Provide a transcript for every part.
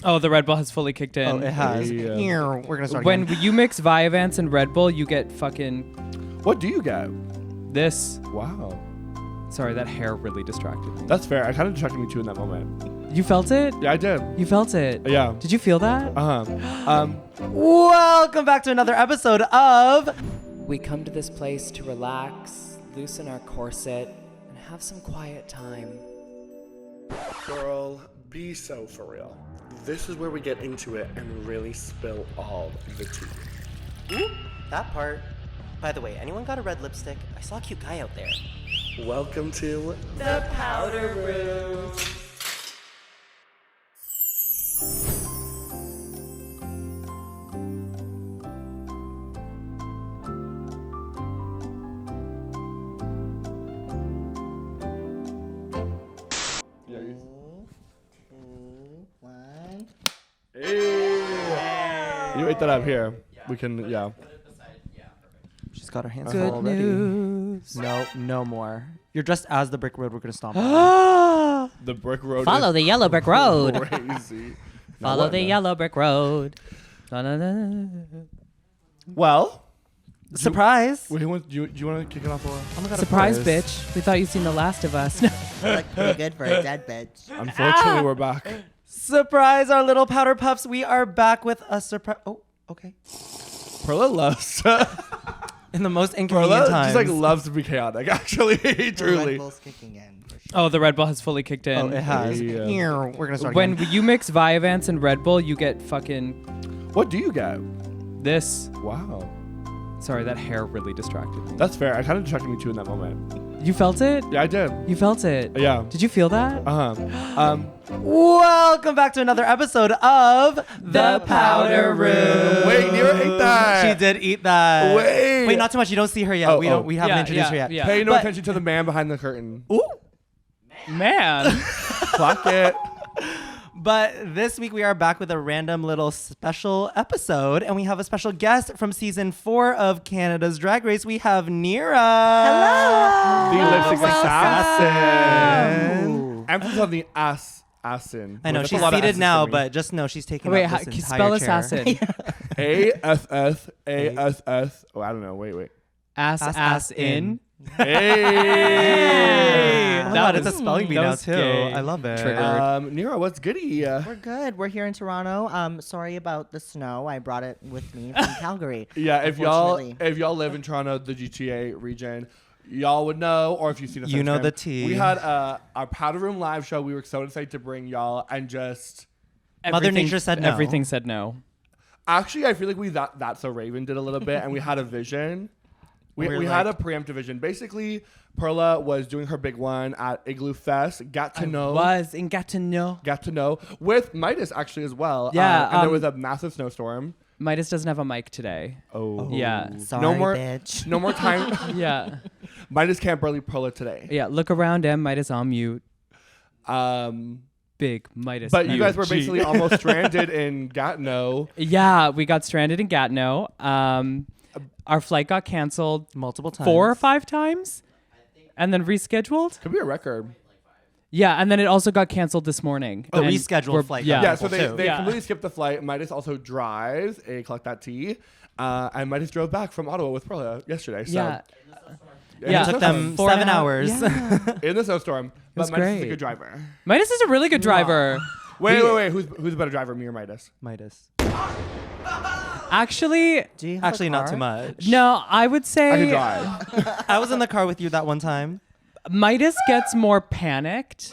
Oh, the Red Bull has fully kicked in. Oh, it has. Yeah. We're gonna start When again. you mix Vyvanse and Red Bull, you get fucking What do you get? this. Wow. Sorry, that hair really distracted me. That's fair. It kind of distracted me too in that moment. You felt it? Yeah, I did. You felt it? Yeah. Did you feel that? Welcome back to another episode of. We come to this place to relax, loosen our corset, and have some quiet time. Girl, be so for real. This is where we get into it and really spill all the tea. Ooh, that part. By the way, anyone got a red lipstick? I saw a cute guy out there. Welcome to The powder room. You ate that up here. We can, yeah. She's got her hands Good full already. news. No more. You're dressed as the brick road we're gonna stomp on. The brick road. Follow the yellow brick road. Crazy. Follow the yellow brick road. Da-da-da. Well, surprise. Wait, do you want to kick it off, Aurora? Oh my God, of Surprise, course. bitch. We thought you'd seen The Last of Us. Look pretty good for a dead bitch. Unfortunately, we're back. Surprise, our little powder puffs. We are back with a surprise. Oh, okay. Perla loves. In the most inconvenient Perla times. just like loves to be chaotic. Actually, The truly. Red Bull's kicking in. For sure. Oh, the Red Bull has fully kicked in. Oh, it has. Yeah. We're gonna start When again. you mix Vyvanse and Red Bull, you get fucking What do you get? this. Wow. Sorry, that hair really distracted me. That's fair. It kind of distracted me too in that moment. You felt it? Yeah, I did. You felt it? Yeah. Did you feel that? Welcome back to another episode of The Powder Room. Wait, Nearah ate that. She did eat that. Wait. not too much. You don't see her yet. Oh, we oh. don't. We haven't Yeah, introduced her yeah, yet. yeah. Pay no But- attention to the man behind the curtain. Ooh. Man. Clock it. But this week we are back with a random little special episode, and we have a special guest from season 4 of Canada's Drag Race. We have Nearah. Hello. The lipstick welcome. assassin. Emphasis on the assassin. I know That's she's a lot of seated S's now, for me. but just know she's taking Wait, up this can you entire spell chair. assassin? A-S-S. Oh, I don't know. Wait. Ass in. Hey. Oh my That God, it's a was- spelling bee that now was too. gay. I love it. Triggered. Nearah, what's goody? We're good. We're here in Toronto. Sorry about the snow. I brought it with me from Calgary. Yeah, if Unfortunately. y'all live in Toronto, the GTA region, y'all would know, or if you've seen us, You on know Instagram, the tea. We had our Powder Room live show. We were so excited to bring y'all, and just Mother Nature said no. Everything said no. actually, I feel like that's so Raven did a little bit, and we had a vision. We had a preemptive vision. Basically, Perla was doing her big one at Igloo Fest. Got to know with Midas actually as well. Yeah, and there was a massive snowstorm. Midas doesn't have a mic today. Oh, Yeah. Sorry, no more, bitch. no more time. Yeah. Midas can't barely Perla today. Yeah. Look around him. Midas on mute. Big Midas. But you guys were UG. basically almost stranded in Gatineau. Yeah, we got stranded in Gatineau. Our flight got canceled multiple times. 4 or 5 times, and then rescheduled. Could be a record. Yeah, and then it also got canceled this morning. A And rescheduled we're- flight. Yeah. Yeah, so too. they Yeah. completely skipped the flight. Midas also drives a Collect That Tea. And Midas drove back from Ottawa with Perla yesterday. So Yeah. in Yeah. the It took snowstorm. them 4 7 hours. hours. Yeah. In the snowstorm. But was Midas is a great. good driver. Midas is a really good driver. Wait. Who's a better driver, me or Midas? Midas. Actually, Do you have Actually, a not car? too much. no, I would I can say drive. I was in the car with you that one time. Midas gets more panicked,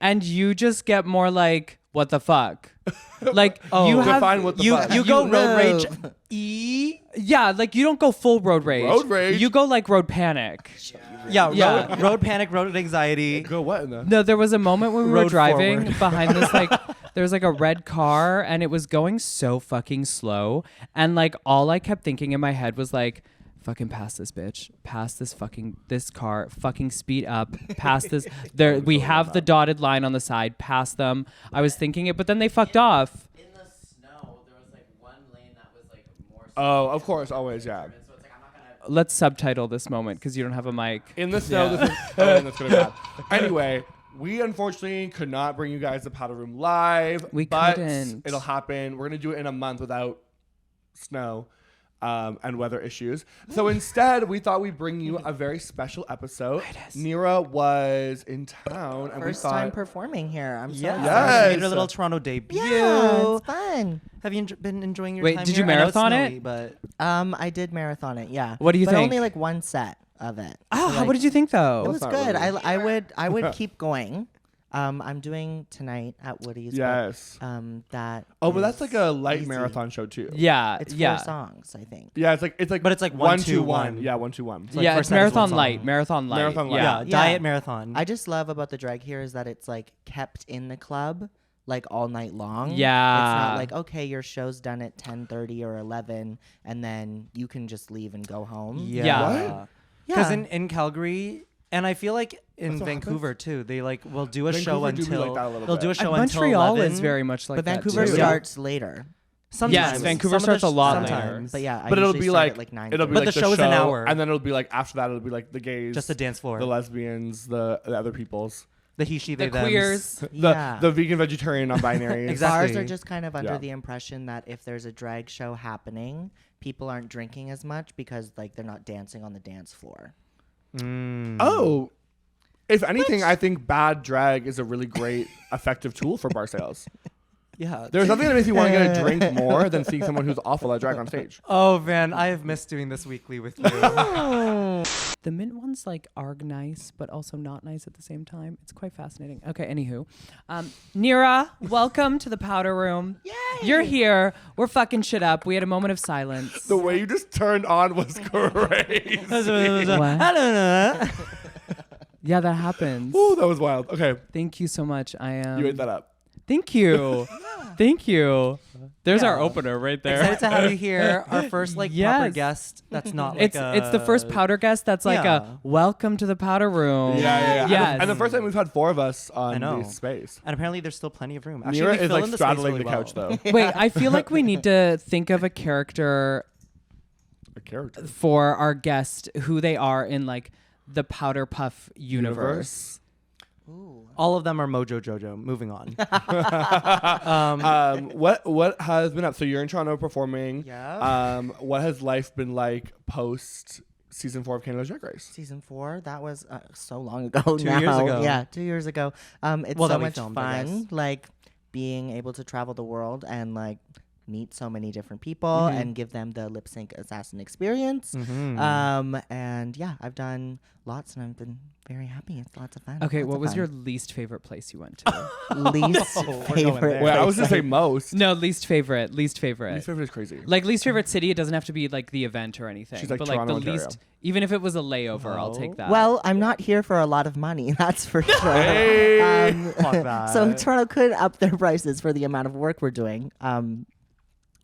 and you just get more like, what the fuck? Like, you have... Define what the You fuck. you go You road rage. move. Yeah, like, you don't go full road rage. Road rage? You go, like, road panic. Yeah, Yeah. Road panic, road anxiety. Go what in the? No, there was a moment when we were Road driving forward. behind this, like, there was like a red car and it was going so fucking slow. And like, all I kept thinking in my head was like, fucking pass this bitch, pass this car, fucking speed up, pass this. We have the dotted line on the side, pass them. I was thinking it, but then they fucked off. In the snow, there was like one lane that was like more. Oh, of course, always, yeah. So it's like I'm not gonna. Let's subtitle this moment because you don't have a mic. In the snow, Yeah. this is, oh, and that's gonna be bad. Anyway, we unfortunately could not bring you guys the powder room live. We but couldn't. It'll happen. We're gonna do it in a month without snow and weather issues. So instead, we thought we'd bring you a very special episode. Nearah was in town, and First we thought time performing here. I'm so Yeah. excited. Yes. She made her little Toronto debut. Yeah, it's fun. Have you been enjoying your Wait, time did here? you I know it's marathon snowy, it? But I did marathon it. Yeah. What do you but think? Only like one set of it. Oh, So, like, what did you think though? It was not good. really- I would keep going. I'm doing tonight at Woody's. yes. But, that. Oh, but that's is like a light easy. marathon show too. Yeah, It's yeah. 4 songs, I think. Yeah, it's like But it's like 1, 2, 1, 1. 2, Yeah, 1, 2, 1. like Yeah, first it's set is one marathon song. light. Marathon light. Marathon light. yeah, Yeah. diet marathon. I just love about the drag here is that it's like kept in the club like all night long. Yeah. It's not like, okay, your show's done at 10:30 or 11 and then you can just leave and go home. Yeah. What? Because Yeah. in Calgary, and I feel like in That's what Vancouver too, they like will do a show Vancouver do be until like that a little they'll bit. do a And show And until Montreal 11. is very much like But that Vancouver too. starts later. Sometimes. Yes, Vancouver Some of starts a lot sometimes. later. But yeah, But I it'll usually be start like at like 9. it'll be But like the show is an hour. and then it'll be like after that it'll be like the gays, Just a dance floor. the lesbians, the other peoples, The he, she, they, The thems. queers. Yeah. the vegan, vegetarian, non-binaries. Exactly. Bars are just kind of under Yeah. the impression that if there's a drag show happening, people aren't drinking as much because like they're not dancing on the dance floor. Oh, if anything, I think bad drag is a really great, effective tool for bar sales. Yeah. There's nothing that makes me want to get a drink more than seeing someone who's awful at drag on stage. Oh man, I have missed doing this weekly with you. The mint ones like are nice, but also not nice at the same time. It's quite fascinating. Okay, anywho, Nearah, welcome to the powder room. Yay! You're here. We're fucking shit up. We had a moment of silence. The way you just turned on was crazy. What? Yeah, that happens. Ooh, that was wild. Okay, Thank you so much. I am. you ate that up. Thank you. Thank you. There's our Yeah. opener right there. Excited to have you here. Our first like proper Yes. guest. That's not like It's the first powder guest that's like Yeah. a welcome to the powder room. Yeah. Yes. And the first time we've had 4 of us I on know. this space. And apparently there's still plenty of room. Actually, Nearah we is fill like in the straddling space the really couch well. though. Wait, I feel like we need to think of a character A character. for our guest who they are in like the Powder Puff universe. All of them are Mojo Jojo. Moving on. What has been up? So you're in Toronto performing. Yeah. What has life been like post season 4 of Canada's Drag Race? Season 4, that was so long ago 2 now. years ago. Yeah, 2 years ago. It's Well, so that we much filmed, I fun, guess. like being able to travel the world and like meet so many different people Mm-hmm. and give them the lip sync assassin experience. And yeah, I've done lots and I've been very happy. It's lots of fun. Okay, Lots what of was fun. your least favorite place you went to? least we're going favorite? there. Wait, I was place gonna say most. No, least favorite. Least favorite. Least favorite is crazy. Like least favorite city, it doesn't have to be like the event or anything. She's like but Toronto, like the Ontario. least, even if it was a layover, I'll No. take that. Well, I'm not here for a lot of money, that's for sure. Hey! Fuck that. So Toronto could up their prices for the amount of work we're doing.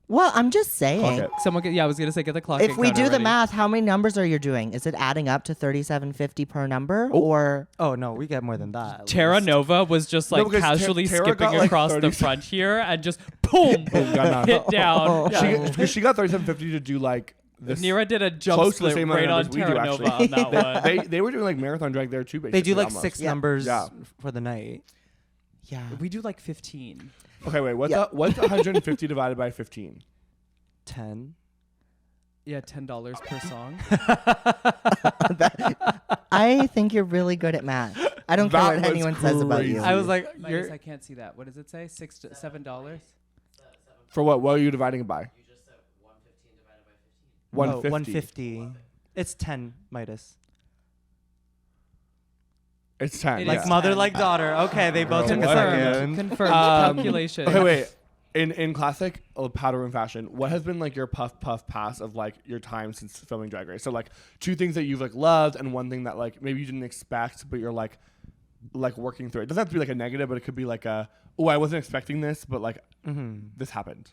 Well, I'm just saying. Clock it. someone, I was gonna say get the clock. If we counter do the ready. math, how many numbers are you doing? Is it adding up to $37.50 per number, or Oh no, we get more than that. at Terra least. Nova was just No, like because casually Terra skipping got, like, across 30 the front here and just boom, Boom, got knocked. hit down. She got 37.50 to do like this. Nira did a jump close to the split same amount right of on numbers we do, Terra Nova on that one. they were doing like marathon drag there too. Basically, They do like almost. 6 Yeah. numbers Yeah. for the night. yeah? We do like 15. Okay, wait. What's Yeah. what's 150 divided by 15? 10. Yeah, $10 per song. I think you're really good at math. I don't care That what was anyone says about you. crazy. I was like, Minus, I can't see that. What does it say? $7? For what? What are you dividing it by? You just said 115 divided by 15. 150. 150. It's 10 Midas. It's 10. It Like is mother, 10. like daughter. Okay, they both took a Confirmed. second. Confirmed. Calculation. Okay, wait. In classic powder room fashion, what has been like your puff pass of like your time since filming Drag Race? So like 2 things that you've like loved and 1 thing that like maybe you didn't expect, but you're like working through it. It doesn't have to be like a negative, but it could be like a, oh, I wasn't expecting this, but like this happened,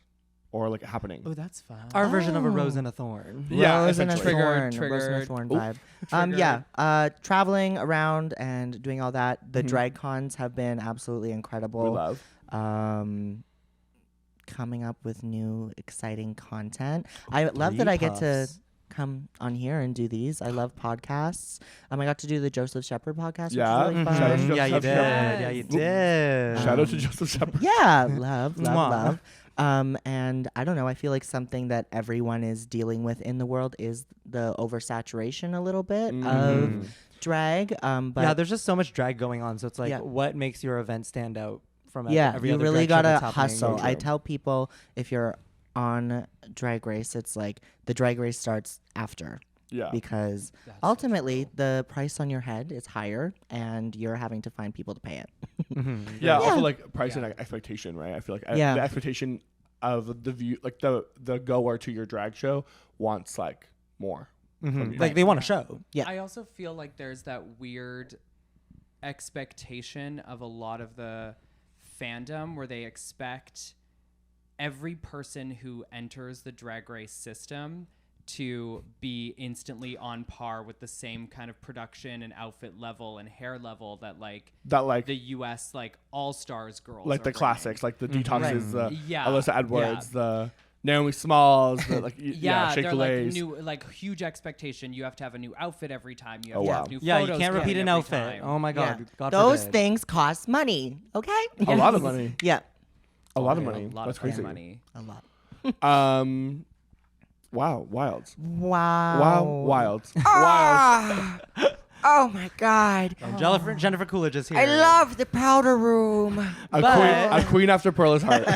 or like happening. Oh, that's fun. Our version of a rose and a thorn. Yeah, Rose and a essentially. thorn, Triggered, rose and a triggered. thorn vibe. Yeah, traveling around and doing all that. The drag cons have been absolutely We incredible. love. Coming up with new exciting content. I love that I get to come on here and do these. I love podcasts. I got to do the Joseph Shepard podcast, Yeah? which was really Shout out fun. to Yeah, you Joseph did. Shepard. Yeah, you did. Shout out to Joseph Shepard. Yeah, love, Mwah. love. And I don't know. I feel like something that everyone is dealing with in the world is the oversaturation a little bit of drag. But Yeah, there's just so much drag going on. So it's like, Yeah. what makes your event stand out from every you other really drag show gotta that's happening? hustle. So I true. tell people if you're on Drag Race, it's like the Drag Race starts after. Yeah. Because ultimately the price on your head is higher and you're having to find people to pay it. Yeah, also Yeah. like price and expectation, right? I feel like Yeah. the expectation of the view, like the goer to your drag show wants like more. from you. Like they want a show. Yeah. I also feel like there's that weird expectation of a lot of the fandom where they expect every person who enters the Drag Race system to be instantly on par with the same kind of production and outfit level and hair level that like the US like all-stars girls like are the bringing. classics, like the Detoxes, the Yeah. Alyssa Edwards, Yeah. the Naomi Smalls, the like Yeah, Shake they're like Lays. new, like huge expectation. You have to have a new outfit every time. You have Oh, to wow. have new Yeah, you photos can't repeat coming an every outfit. time. Oh my god. Yeah. God Those forbid. things cost money. Okay. A lot of money. Yeah. A lot of Yeah, money. a lot That's of crazy. money. A lot. Wow, wild. Wow. Wow, wild. Wild. Ah! Oh my God. Jennifer Coolidge is here. I love the powder room. A queen after Perla's heart.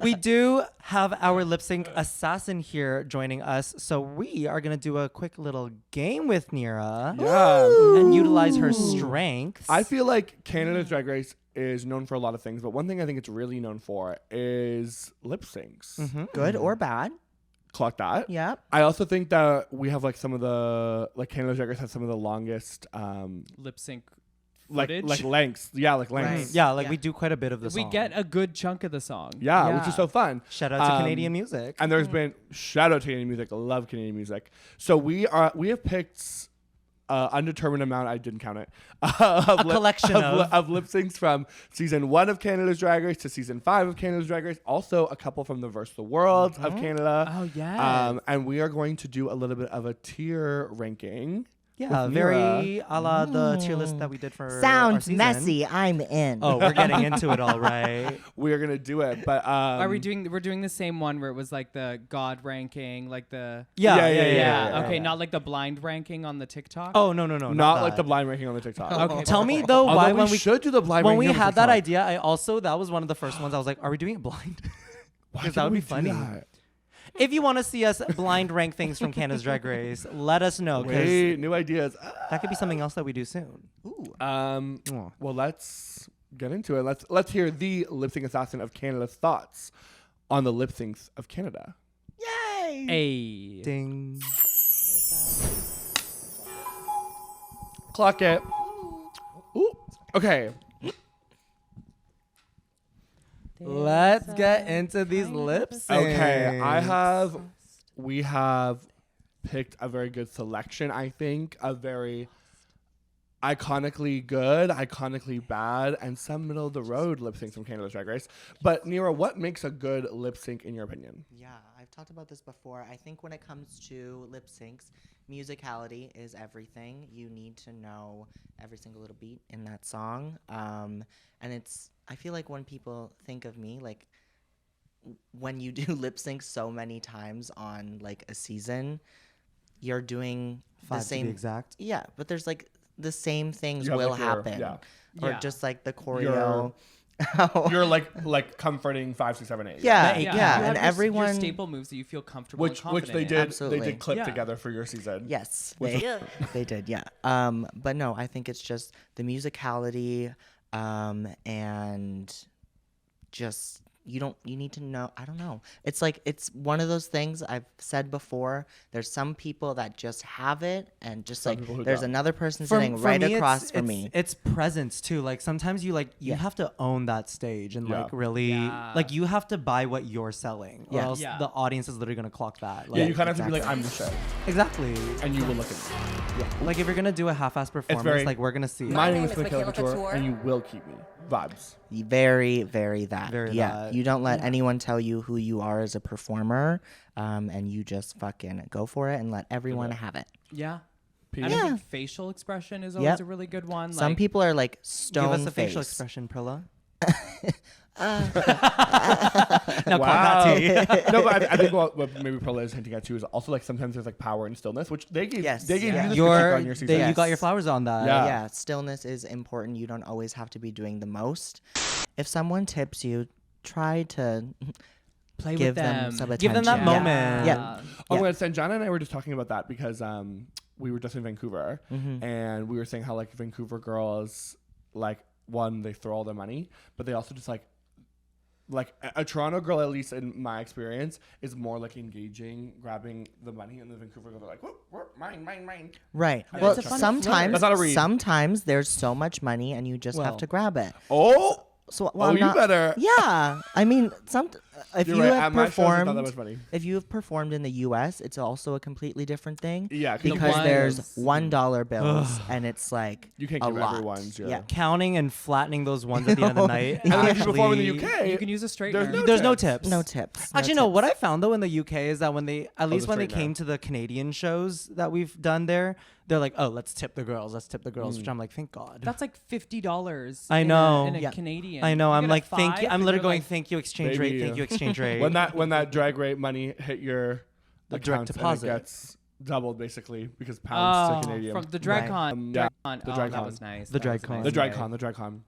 We do have our lip sync assassin here joining us, so we are gonna do a quick little game with Nearah Yeah. and utilize her strengths. I feel like Canada's Drag Race is known for a lot of things, but one thing I think it's really known for is lip syncs. Good or bad? Clock that. Yep. I also think that we have like some of the Canada's Drag Race has some of the longest Lip sync like footage. lengths. Yeah, like lengths. Right. yeah, like Yeah. we do quite a bit of the we song. get a good chunk of the song. Yeah, which is so fun. Shout out to Canadian music. And there's been shout out to Canadian music. I love Canadian music. So we have picked undetermined amount. I didn't count it. A collection of lip syncs from season 1 of Canada's Drag Race to season 5 of Canada's Drag Race. Also a couple from the Verse the World of Canada. Oh yeah. And we are going to do a little bit of a tier ranking. Yeah, with very Nearah. a la the tier list that we did for our Sounds season. messy. I'm in. Oh, we're getting into it all right. We are gonna do it, but Are we doing? We're doing the same one where it was like the God ranking, like the. Yeah. Okay, not like the blind ranking on the TikTok. Oh no, not like that. the blind ranking on the TikTok? Okay. Tell me though Although why we when we should do the blind when we ranking on had that TikTok. idea, that was one of the first ones. I was like, are we doing it blind? Why Because that didn't would be we do funny. that? If you want to see us blind rank things from Canada's Drag Race, let us know because Wait, new ideas. that could be something else that we do soon. Well, let's get into it. Let's hear the lip sync assassin of Canada's thoughts on the lip syncs of Canada. Yay. Hey. Ding. Clock it. Ooh. Okay. Let's get into these lip syncs. Okay. We have picked a very good selection. I think a very iconically good, iconically bad, and some middle of the road lip syncs from Canada's Drag Race. But Nearah, what makes a good lip sync in your opinion? Yeah, I've talked about this before. I think when it comes to lip syncs, musicality is everything. You need to know every single little beat in that song. And I feel like when people think of me, like when you do lip sync so many times on like a season, you're doing 5 the to same. be exact. Yeah, but there's like the same things You have, will like, your- happen. yeah. Or Yeah. just like the choreo. You're like comforting 5, 6, 7, 8. Yeah, You yeah, have and your everyone. staple moves that you feel comfortable Which and confident they in. did Absolutely. they did clip Yeah. together for your season. Yes, Which they did, yeah. But no, I think it's just the musicality, and just you need to know. I don't know. It's like it's one of those things I've said before. There's some people that just have it, and just Some people who like there's don't. another person sitting right me, across from me. It's presence too. Like sometimes you Yeah. have to own that stage and Yeah. like really Yeah. like you have to buy what you're selling, or Yeah. else Yeah. the audience is literally gonna clock that. Yeah, Like, you kind of have to be exactly. like, I'm the show. exactly. And you will look at me. Like if you're gonna do a half-ass performance, very- like we're gonna see. My it. name is Michaela Couture, and you will keep me. Vibes. Very, very that. Very yeah. that. You don't let anyone tell you who you are as a performer, and you just fucking go for it and let everyone have it. Yeah. Peace. And I Yeah. think facial expression is always Yep. a really good one. Some like, people are like stone Give us a facial face. expression, Perla. Now, wow. No, but I think what maybe Perla is hinting at too is also like sometimes there's like power and stillness, which they gave. Yes. They gave Yeah. you this Your, critique on your season. you got your flowers on that. Yeah. Yeah, stillness is important. You don't always have to be doing the most. If someone tips you, try to play give with them. some Give them that attention. moment. Yeah. Oh Yeah. my God, Sanjana and I were just talking about that because we were just in Vancouver and we were saying how like Vancouver girls like one they throw all their money, but they also just like a Toronto girl, at least in my experience, is more like engaging, grabbing the money, and the Vancouver girls are like, whoop, whoop, mine. Right. Yeah, Well, it's a fun sometimes That's not a read. sometimes there's so much money and you just have Well. to grab it. Oh, So well, I'm you not, better. Yeah, I mean, if You're you right. have At my shows, it's not that much performed, money. if you have performed in the U.S., it's also a completely different thing. Yeah, because ones- there's $1 bills and it's like You can't a give lot. everyone's your- Yeah. Counting and flattening those ones at the end of the night. And then if you perform in the actually- UK, You can use a straightener. There's no no tips. tips. No tips. Actually, no. What I found though in the UK is that when they, at least the when they straightener. came to the Canadian shows that we've done there, they're like, oh, let's tip the girls. Which I'm like, thank God. That's like $50. I know. In a Yeah. Canadian. I know. You I'm get a like, thank you. five, I'm and literally you're going, like, thank you, exchange Baby. rate. Thank you, exchange rate. when that drag rate money hit your The account direct and it deposit. gets doubled basically because pounds to Canadian. from the drag Right. con. Yeah, Drag-con. the Oh, drag that con. was nice. The That drag was con. nice. The drag con.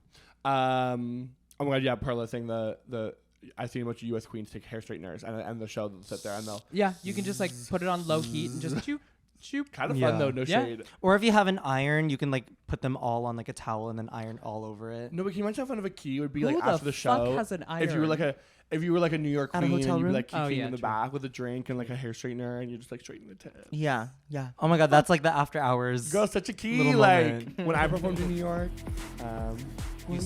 Oh my God, yeah, Perla saying the I've seen a bunch of U.S. queens take hair straighteners and the show they'll sit there and they'll Yeah, you can just like put it on low heat and just choop, choop. kind of Yeah. fun though, no Yeah. shade. Or if you have an iron, you can like put them all on like a towel and then iron all over it. No, but can you imagine how fun of a key would be Who like the after the fuck show? has an If you were like iron? a New York At a queen and hotel you'd be room? like Oh, keeping yeah, in the true. back with a drink and like a hair straightener and you're just like straightening the tip. Yeah. Oh my God, that's like the after hours. Girl, such a key. Little Like moment. when I performed in New York. You yes.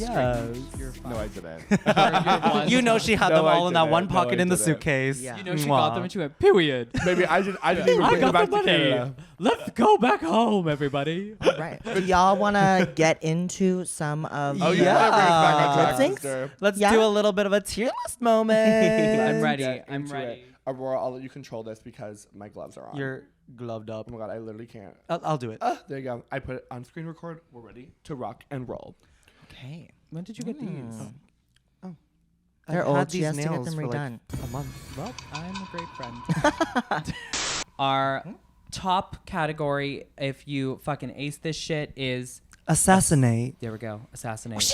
straightened your No, I didn't. one. You know she had No, them I all in that didn't. one No, pocket I in the didn't. suitcase. Yeah. You know she Mwah. got them and she went, period. Maybe I didn't even I bring got them back the to money. Canada. Let's go back home, everybody. Right. Do y'all want to get into some of Oh, you Yeah. gotta bring us back on track, Lip syncs? sister. Let's Yeah. do a little bit of a tier list moment. I'm ready. Get I'm into ready. it. Aurora, I'll let you control this because my gloves are on. You're gloved up. Oh my God, I literally can't. I'll do it. There you go. I put it on screen record. We're ready to rock and roll. Okay. When did you get these? They're I've old. had She these has to get nails them for, like, redone. a month. Well, I'm a great friend. Our top category, if you fucking ace this shit, is Assassinate. there we go, assassinate.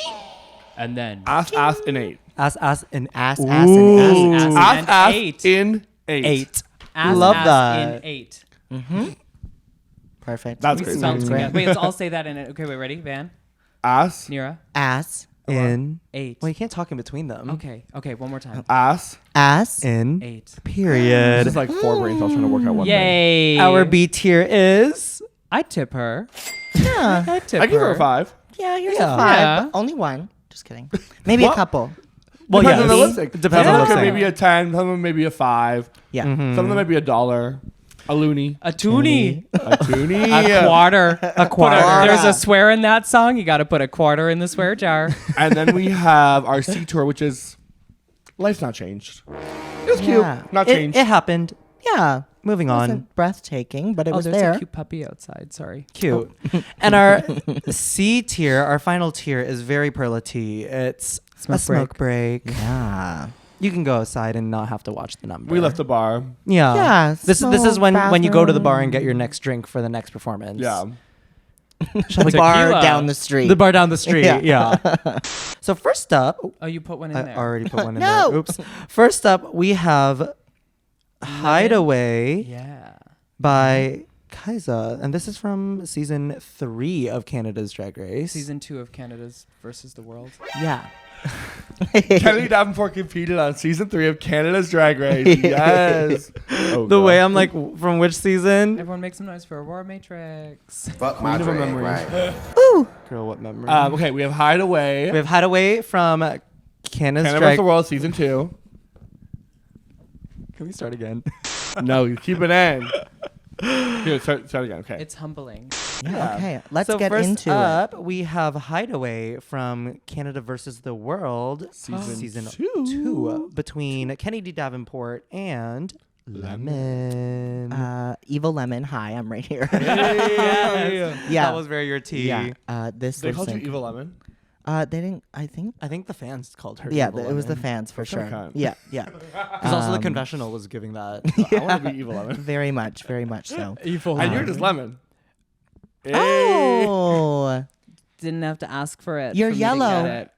And then Ass innate. Ass Ass, and ass, and Ooh. ass. Ass and eight. in eight. 8. Ass, Love ass that. in 8. Perfect. That's We great. spelled Sounds together. great. Wait, let's all say that in it. Okay, wait, ready? Van, Ass. Nearah, Ass, In. 8. Well, you can't talk in between them. Okay, one more time. Ass. ass, In. 8. Period. This is like 4 brain cells trying to work out one thing. Yay! Our B tier is. I tip her. Yeah. I tip I give her a 5. Yeah, here's Yeah. a 5. Yeah. But only one. Just kidding. Maybe What? a couple. Well, Depends yeah. on the lip sync. Depends Some on of the them lip maybe a 10. Some of them maybe a 5. Yeah. Mm-hmm. Some of them might be $1. A loony. A toonie. A toonie. A quarter. A quarter. There's a swear in that song. You got to put a quarter in the swear jar. And then we have our C tour, which is life's not changed. It was Yeah. cute. Not It changed. happened. Yeah. Moving It on. wasn't breathtaking, but it was there's there. a cute puppy outside. Sorry. Cute. And our C tier, our final tier, is very Perla T. It's Smoke a smoke break. Yeah. You can go outside and not have to watch the number. we left the bar. Yeah. Yeah, This is smoke, when you go to the bar and bathroom. get your next drink for the next performance. Yeah. The bar Tequila. down the street. The bar down the street. Yeah. Yeah. So first up, Oh, you put one in I there. already put one in No. there. Oops. First up, we have Hideaway Yeah. by Kaisa. And this is from season 3 of Canada's Drag Race. Season 2 of Canada's versus the World. Yeah. Kelly Davenport competed on season 3 of Canada's Drag Race. Yes. Oh, The God. way I'm like, from which season? Everyone make some noise for Aurora Matrix. Fuck my Queen of drag, memories. right? Ooh. Girl, what memory? Okay, we have Hideaway. We have Hideaway from Canada's Canada vs. Drag. the World season 2. Can we start again? No, you keep it in. Here, start again. Okay. It's humbling. Yeah. Okay, let's so get first into up, we have Hideaway from Canada versus the World season two between Kennedy Davenport and Lemon. Evil Lemon. Hi, I'm right here. Yeah, Yeah. that was very your tea. Yeah. This They lip called you sync. Evil Lemon. They didn't. I think. I think the fans called her. Yeah, Evil it was the Lemon. fans for sure. cunt. Yeah, yeah. Because also the confessional was giving that. I want to be Evil Lemon. Very much so. Evil. And you're just Lemon. Hey. Oh, Didn't have to ask for it. You're for me to yellow. get it.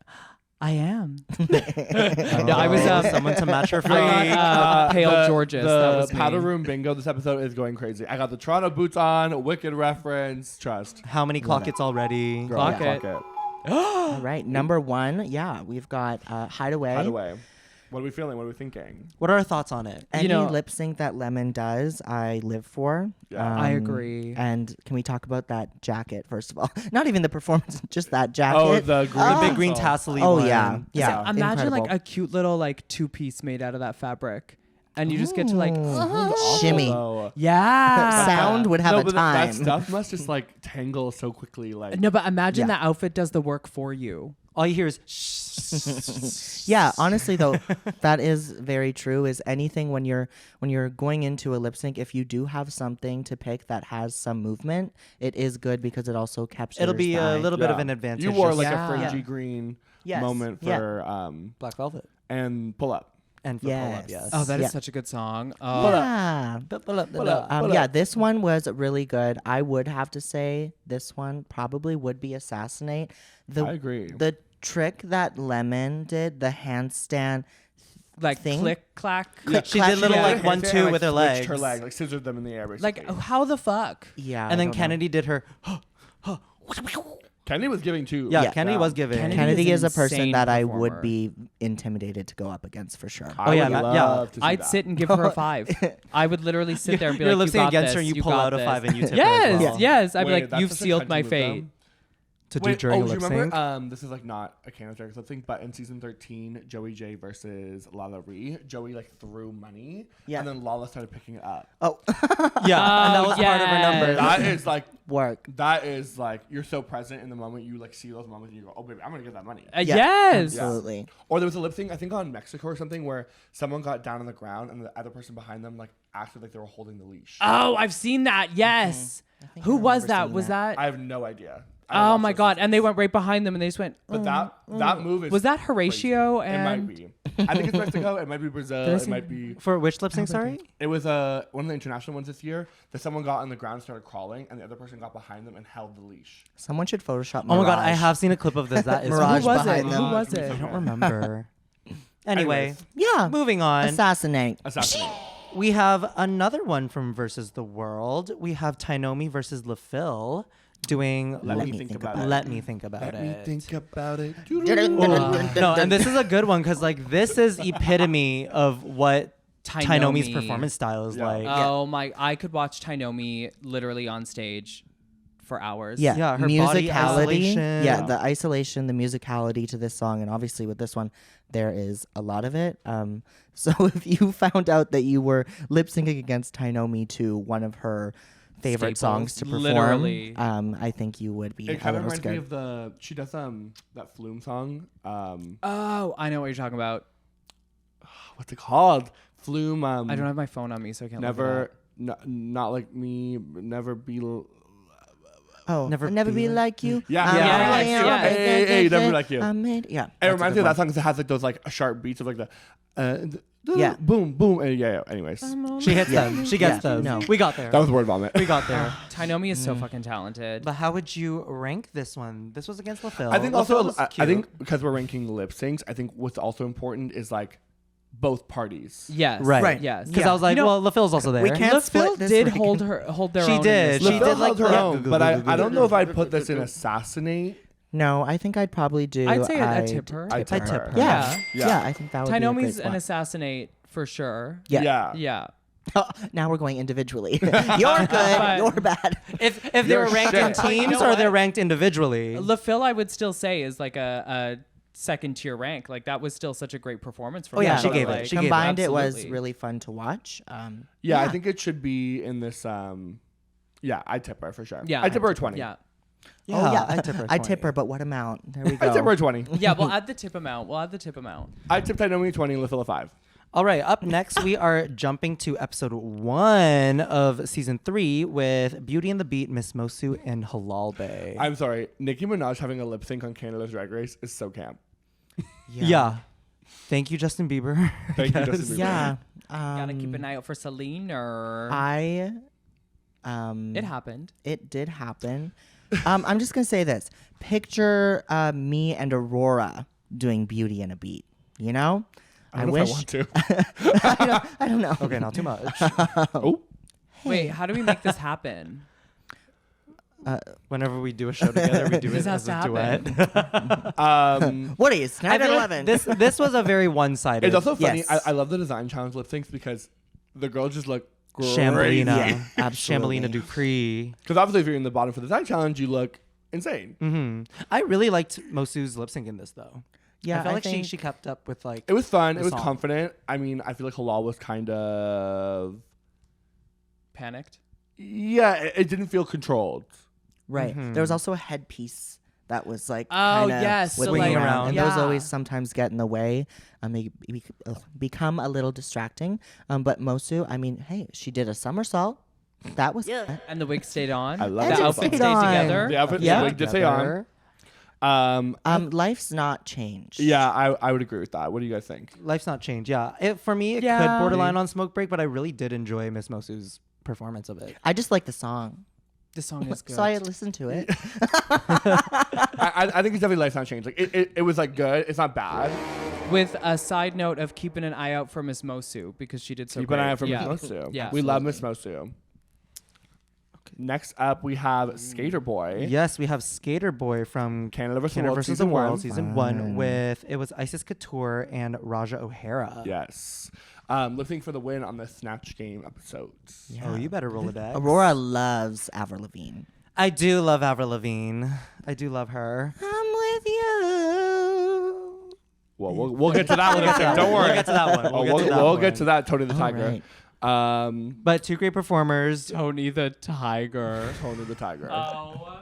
I am. No, I was someone to match her I got face. Pale Georges. That was powder me. room bingo. This episode is going crazy. I got the Toronto boots on. Wicked reference. Trust. How many clock it's already? Girl, Clock fuck it. all right. Number one. Yeah, we've got Hideaway. By the way, what are we feeling? What are we thinking? What are our thoughts on it? Any know- lip sync that Lemon does, I live for. Yeah. I agree. And can we talk about that jacket first of all? Not even the performance, just that jacket. Oh, the green, The big green tassel. Oh one. yeah, yeah. Imagine like Incredible. a cute little like two-piece made out of that fabric, and you just get to like shimmy. Though. yeah. Sound would have no, a but time. that stuff must just like tangle so quickly. Like No, but imagine Yeah. that outfit does the work for you. All you hear is shh. Yeah, honestly though, that is very true. Is anything when you're going into a lip sync, if you do have something to pick that has some movement, it is good because it also captures. It'll be the a eye. little bit of Yeah. an advantage. you wore just- like Yeah. a fringy Yeah. green Yes. moment Yeah. for Black Velvet and pull up. and for Yes. pull up. Yes. Oh, that is Yeah. such a good song. Yeah. Pull up. Yeah, this one was really good. I would have to say this one probably would be Assassinate. I agree. The trick that Lemon did, the handstand Like thing. click clack. Click, She clack, did little yeah. like 1-2 with her Switched legs. her leg, like scissored them in the air. Basically. Like how the fuck? Yeah. I And then don't know. Kennedy did her. Kennedy was giving too. Yeah, Yeah. Kennedy was giving. Kennedy is is a an person insane that I performer. would be intimidated to go up against for sure. I yeah, would that- love yeah. to see I'd that. sit and give her a 5. I would literally sit there and be You're like, lip "You syncing got against this. her, and you pull got out a this." 5 and you tip her Yes, as well. yes. I'd be Wait, like, that's "You've such a sealed country my move, fate." To do Wait, during oh, a do you lip remember? sync. This is like not a Canada Drag Race lip sync, but in season 13, Joey J versus Lala Ree, Joey like threw money, Yeah. and then Lala started picking it up. Oh, Yeah, and that was part of her yes. number. That is like work. that is like you're so present in the moment. You like see those moments, and you go, "Oh baby, I'm gonna get that money." Yeah, Yes. Absolutely. Or there was a lip sync, I think on Mexico or something, where someone got down on the ground, and the other person behind them like acted like they were holding the leash. Oh, I've seen that. Yes. think Who I was remember that? seeing Was that? I have no idea. I Oh watched my those god! seasons. And they went right behind them, and they just went. But that move is Was that Horatio crazy. and? It might be. I think it's Mexico. It might be Brazil. Did I It see- might be. For which lip sync, sorry? It was one of the international ones this year that someone got on the ground, started crawling, and the other person got behind them and held the leash. Someone should Photoshop. Oh my god, I Mirage. have seen a clip of this. That is Mirage Who was it? behind them. Who was I it? I don't remember. Anyway, Anyways. Yeah. moving on. Assassinate. Assassinate. We have another one from Versus the World. We have Tainomi versus LaPhil doing Let me think about it. Let me think about Let it. me think about it. No, and this is a good one because like this is epitome of what Tainomi's Tainomi. performance style is Yeah. like. Oh my! I could watch Tainomi literally on stage for hours. Yeah, Yeah, her body musicality. isolation. Yeah, the isolation, the musicality to this song, and obviously with this one, there is a lot of it. So if you found out that you were lip syncing against Tainomi to one of her favorite songs to perform, Literally. I think you would be It a kind of little reminds me scared. of she does that Flume song. Oh, I know what you're talking about. What's it called? Flume. I don't have my phone on me, so I can't. Never, not like me. Never be. Oh, Never I'll never be be like you. Yeah, I'm yeah, like yeah, you. yeah. Hey, never be like you. I made, yeah. It that's a reminds good me of that one. song because it has like those like sharp beats of like the. Yeah. Boom, boom. Yeah. Anyways, She hits Yeah. them. She gets Yeah. those. No. We got there. that was word vomit. We got there. Tainomi is so fucking talented. But how would you rank this one? This was against LaPhil. I think LaPhil also was I cute. think because we're ranking lip syncs, I think what's also important is like both parties. Yes. Right. Yes. Because I was like, You know, well, LaPhil's also there. we can't LaPhil split this did ranking. hold their She own. did. In this She song. did like her the- own, but I don't know if I'd put this in assassinate. No, I think I'd probably do. I'd say a tip her. I I'd tip her. Yeah. Yeah. Yeah. I think that would Tainomi's be a an great assassinate for sure. Yeah. Yeah. spot. Now we're going individually. You're good. But- You're bad. If they You're were ranked in shit. teams You know or what? they're ranked individually. LaPhil, I would still say, is like a second tier rank. Like that was still such a great performance from Oh, yeah, her. she gave it. Like, She gave it. Combined, it was absolutely. really fun to watch. Yeah, I think it should be in this Yeah, I'd tip her for sure. Yeah. I tip her a 20. Yeah. Yeah, Oh, yeah, I'd tip her. I tip her, but what amount? There we go. I tip her a 20. Yeah, we'll add the tip amount. I tipped Naomi a 20 and Lithil a 5. All right, up next we are jumping to episode 1 of season 3 with Beauty and the Beat, Miss Mosu, and Halal Bay. I'm sorry. Nicki Minaj having a lip sync on Canada's Drag Race is so camp. Yeah. Thank you, Justin Bieber. Thank you, Justin Bieber. Yeah. Gotta keep an eye out for Celine or... It happened. It did happen. I'm just gonna say this. Picture me and Aurora doing Beauty and a Beat. You know? I don't know wish. if I want to. I don't know. Okay, not too much. Oh. Wait, how do we make this happen? Whenever we do a show together, we do This it has as to a duet. What is I 9 feel at like 11? this was a very one-sided. It's also funny. Yes. I love the design challenge lip syncs because the girls just look crazy. Shambhalina. Yeah, absolutely. Shambhalina Dupree. Because obviously if you're in the bottom for the design challenge, you look insane. Mm-hmm. I really liked Mosu's lip sync in this, though. Yeah, I felt I like think- she kept up with like. It was fun. The It was song. confident. I mean, I feel like Halal was kind of... Panicked? Yeah, it didn't feel controlled. Right. Mhm. There was also a headpiece that was like Oh, kinda yes, so, whipping like, around, and those yeah. always sometimes get in the way. They become a little distracting. But Mosu, I mean, hey, she did a somersault. That was And the wig stayed on? I love The that. outfit Stayed stayed on. together? The outfit Yeah. did stay on. life's not changed. Yeah, I would agree with that. What do you guys think? Life's not changed. Yeah, for me, it Yeah. could borderline on Smoke Break, but I really did enjoy Miss Mosu's performance of it. I just like the song, The song is good. so I listened to it. I think it's definitely life's not changed. Like it was like good. It's not bad. With a side note of keeping an eye out for Miss Mosu because she did so Keep great. an eye out for yeah. Miss Mosu. Yeah, We love Miss Mosu. Next up, we have Skater Boy. Yes, we have Skater Boy from Canada vs. Canada World versus season the World one. season 1 with it was Isis Couture and Raja O'Hara. Yes. Lip sync for the win on the Snatch Game episodes. Oh, you better roll a deck. Aurora loves Avril Lavigne. I do love Avril Lavigne. I do love her. I'm with you. Well, we'll get to that one. Don't worry. We'll get to that one. We'll get to that. Tony the Tiger. right. But two great performers. Tony the Tiger. Tony the Tiger. Oh.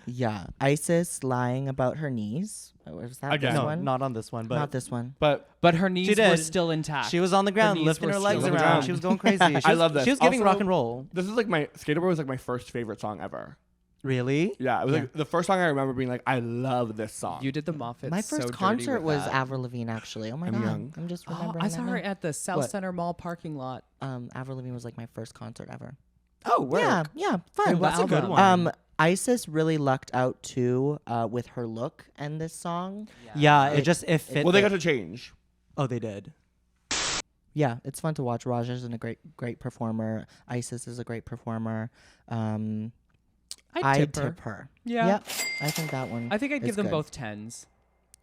Yeah, Isis lying about her knees. Was that Again. this No, one? not on this one, but Not this one. But But her knees were did. still intact. she was on the ground knees lifting were her still legs on the around. ground. She was going crazy. She I was- love this. She was giving Also, rock and roll. this is like my Skater Boy was like my first favorite song ever. Really? Yeah, it was like the first song I remember being like, I love this song. You did the Moffat. My so first dirty concert with was that. Avril Lavigne, actually. Oh my I'm god, young. I'm just Oh, remembering. I that saw now. her at the South What? Center Mall parking lot. Avril Lavigne was like my first concert ever. Oh, work. Yeah, fun. what That's a good album? one. Isis really lucked out too with her look and this song. Yeah, it fit. well, they the- got to change. Oh, they did. Yeah, it's fun to watch. Raja's a great performer. Isis is a great performer. I'd tip her. Yeah. Yep, I think that one. I think I'd is give them good. both 10s.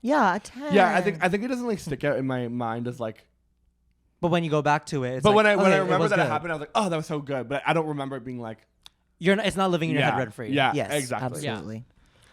Yeah, a 10. Yeah, I think it doesn't like stick out in my mind as like. But when you go back to it, it's But like, when I okay, it remember was that it good. happened, I was like, oh, that was so good. But I don't remember it being like. It's not living in your Yeah, head rent free. yeah. Yes, exactly. absolutely.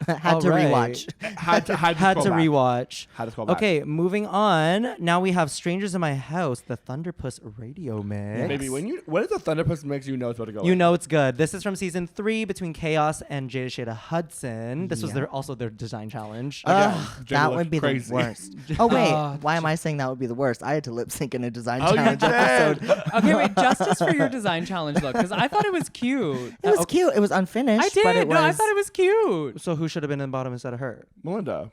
Had to All right. rewatch. Had to Had to scroll back. rewatch. Had to scroll back. Okay, moving on. Now we have Strangers in My House, the Thunderpuss radio mix. Baby, what is a Thunderpuss mix? You know it's about to go. You in. know it's good. This is from season 3 between Chaos and Jada Shada Hudson. This was also their design challenge. Again, Ugh, Jada that looked would be crazy. the worst. Oh wait, Oh, why am I saying that would be the worst? I had to lip sync in a design Oh, you challenge episode. did. Okay, wait. Justice for your design challenge look, because I thought it was cute. It was cute. It was unfinished. I did. But it was, No, I thought it was cute. So who should have been in the bottom instead of her? Melinda.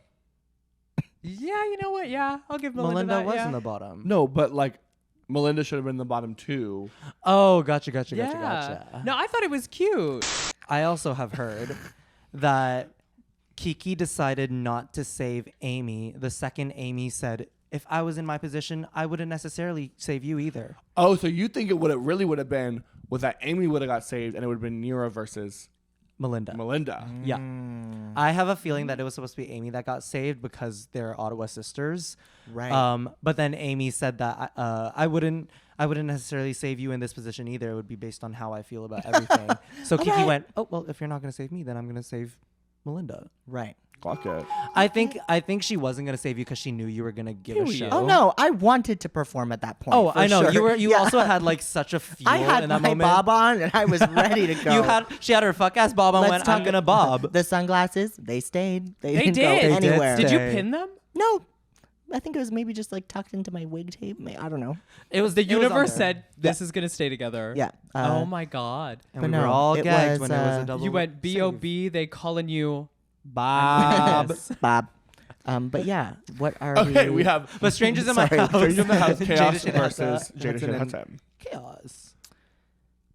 Yeah, you know what? Yeah, I'll give Melinda, Melinda that, was yeah. in the bottom. No, but like Melinda should have been in the bottom 2. Oh, gotcha. Yeah. No, I thought it was cute. I also have heard that Kiki decided not to save Amy. The second Amy said, if I was in my position, I wouldn't necessarily save you either. Oh, so you think it really would have been was that Amy would have got saved and it would have been Nearah versus Melinda. Melinda. Yeah. I have a feeling that it was supposed to be Amy that got saved because they're Ottawa sisters. Right. But then Amy said that I wouldn't necessarily save you in this position either. It would be based on how I feel about everything. So Kiki went, oh, well, if you're not going to save me, then I'm going to save Melinda. right. Clock it. I think she wasn't gonna save you because she knew you were gonna give a show. Oh no, I wanted to perform at that point. Oh, for I know. sure. You also had like such a feel I had in that my moment. bob on and I was ready to go. She had her fuck ass bob on. Let's I'm talk- gonna bob. The sunglasses, they stayed. They They didn't go did. anywhere. Did you Stay. pin them? No, I think it was maybe just like tucked into my wig tape. I don't know. It was The it was on universe there. said this is gonna stay together. Yeah. Oh my god. and but we were no, all it gagged was, when it was a double. You went save. B.O.B. They calling you Bob. Yes. Bob. But yeah, what are Okay, we have But strangers in my Sorry. house. Strangers in the House Chaos Jada versus Shinhata. Jada Hudson and Shinhata. Chaos.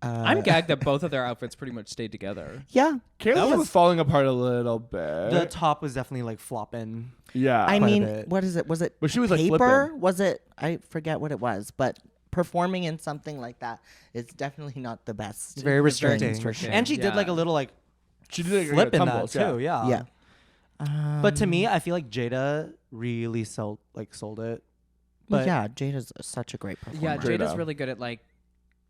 I'm gagged that both of their outfits pretty much stayed together. Yeah. Chaos was falling apart a little bit. The top was definitely like flopping. yeah. I quite a mean, bit. what is it? Was it But she was, like, paper? flipping. Was it? I forget what it was, but performing in something like that is definitely not the best. Very restricting. restricting, And she did like a yeah. little like she did like, flip in that tumbles, too. Yeah. Yeah. But to me, I feel like Jada really sold it. But Yeah, Jada's such a great performer. Yeah, Jada's Jada. really good at like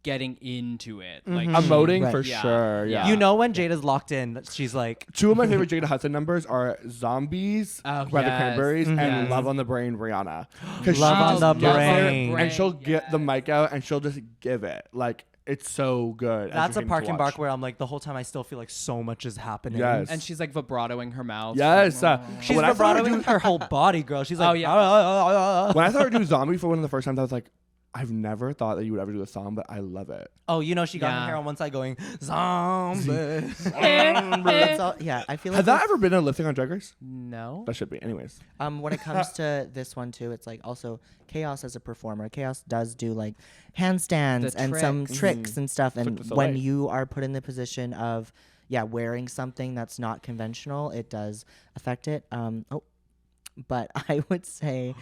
getting into it. Mhm. Like Emoting Right. for Yeah. sure. Yeah. you know when Jada's locked in, she's like, Two of my favorite Jada Hudson numbers are Zombies Oh, by the yes. Cranberries and Yes. Love on the Brain Rihanna. Because Love on the gets there Brain. and she'll get the mic out and she'll just give it. Like, it's so good. that's a entertaining to park and watch. bark where I'm like the whole time I still feel like so much is happening. Yes. and she's like vibratoing her mouth. Yes. She's when I saw her vibratoing her whole body, girl. She's like, Oh, yeah. when I saw her do Zombie for one of the first times, I was like, I've never thought that you would ever do a song, but I love it. oh, you know, she got Yeah. her hair on one side going, zombie. It's all, yeah, I feel like Has that ever been a lip sync on Drag Race? No. That should be. Anyways. when it comes to this one too, it's like also Chaos as a performer. Chaos does do like handstands The and some tricks. tricks and stuff. Cirque And du when Soleil. you are put in the position of wearing something that's not conventional, it does affect it. But I would say,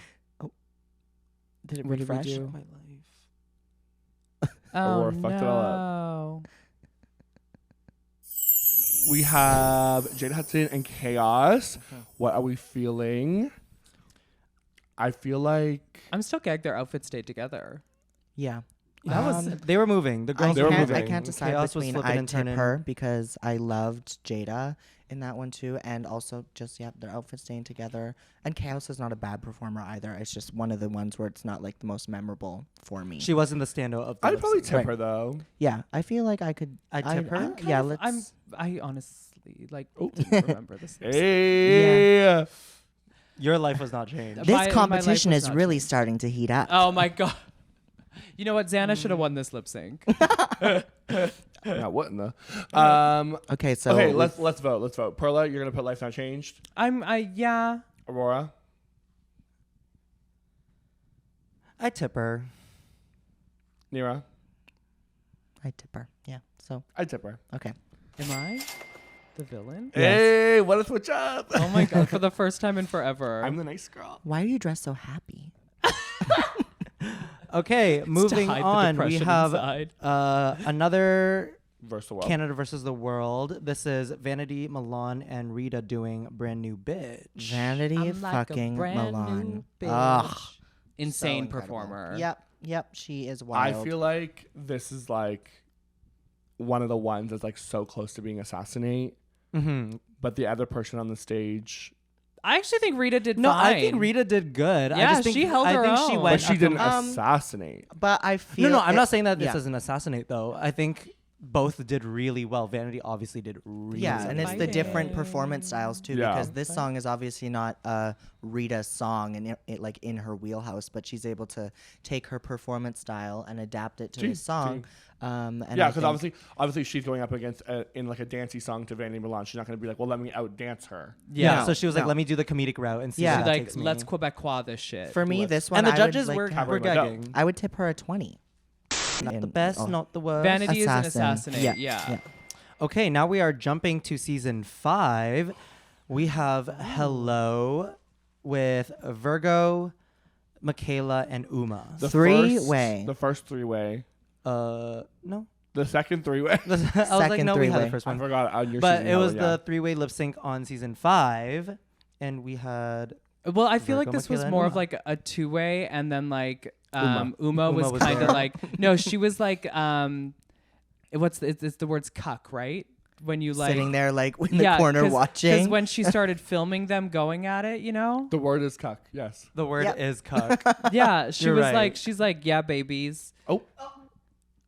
did it What did we refresh? do? My life. Oh Aurora fucked it all no. We have Jada Hudson and Chaos. What are we feeling? I feel like I'm still gagged their outfits stayed together. Yeah. That was they were moving. The I girls They were can't, moving. I can't decide Chaos was between flipping I and tip turning. her because I loved Jada in that one too, and also just their outfits staying together. And Chaos is not a bad performer either. It's just one of the ones where it's not like the most memorable for me. She wasn't the standout of the I'd lip probably sync. tip her though. Yeah, I feel like I could. I'd tip her? Yeah, let's. I honestly like Oh. didn't remember this. Hey. Your life was not changed. This My life competition was is not really changed. starting to heat up. Oh my god. You know what? Xana should have won this lip sync. Yeah, what in the? Okay, so Okay, let's vote. Let's vote. Perla, you're gonna put Life Not Changed. Yeah. Aurora, I tip her. Nearah, I tip her. Yeah. So I tip her. okay. Am I the villain? Hey, what a switch up! Oh my god, for the first time in forever. I'm the nice girl. Why are you dressed so happy? Okay, It's to moving hide the on. We depression have inside. another Versus the world. Canada versus the world. This is Vanity, Milan, and Rita doing Brand New Bitch. Vanity I'm like a fucking brand Milan. new bitch. Ugh. Insane So incredible. performer. Yep. She is I wild. feel like this is like one of the ones that's like so close to being assassinate, Mm-hmm. but the other person on the stage, I actually think Rita did No, fine. I think Rita did good. I Yeah, just think, she held I her think she own. went but she after- didn't assassinate. but I feel No, I'm it- not saying that this yeah. doesn't assassinate though. I think both did really well. Vanity obviously did really Yeah, well. and it's the different performance styles too, Yeah. because this song is obviously not a Rita song and it like in her wheelhouse, but she's able to take her performance style and adapt it to the She's- song. And Yeah, I because think- obviously she's going up against in like a dancey song to Vanity Milan. She's not going to be like, well, let me out dance her. Yeah, No, so she was like, no. let me do the comedic route and see Yeah. where that like, takes me. let's Quebecois this shit. for me, Let's- this one And the I would judges like were to have- Cabaret gagging. I would tip her a 20. Not the in- best, oh. not the worst. Vanity is an Assassin. assassinate. Yeah, Yeah. Okay, now we are jumping to season 5. We have Hello with Virgo, Michaela, and Uma. The Three-way. The first three-way. No. The second three-way. I was like, Second no, we had the three-way. first I one. forgot on your But season, it was Helen, the three-way lip sync on season 5, and we had Well, I feel like Virgo, this was Michaela, and more of Uma. like a two-way, and then like Uma Uma was was kind of there. like no, she was like it's the words cuck, right? when you like Sitting there like in the corner Because watching. when she started filming them going at it, you know? The word is cuck. Yes. The word Yep. is cuck. Yeah, she You're was right. like, she's like, yeah, babies.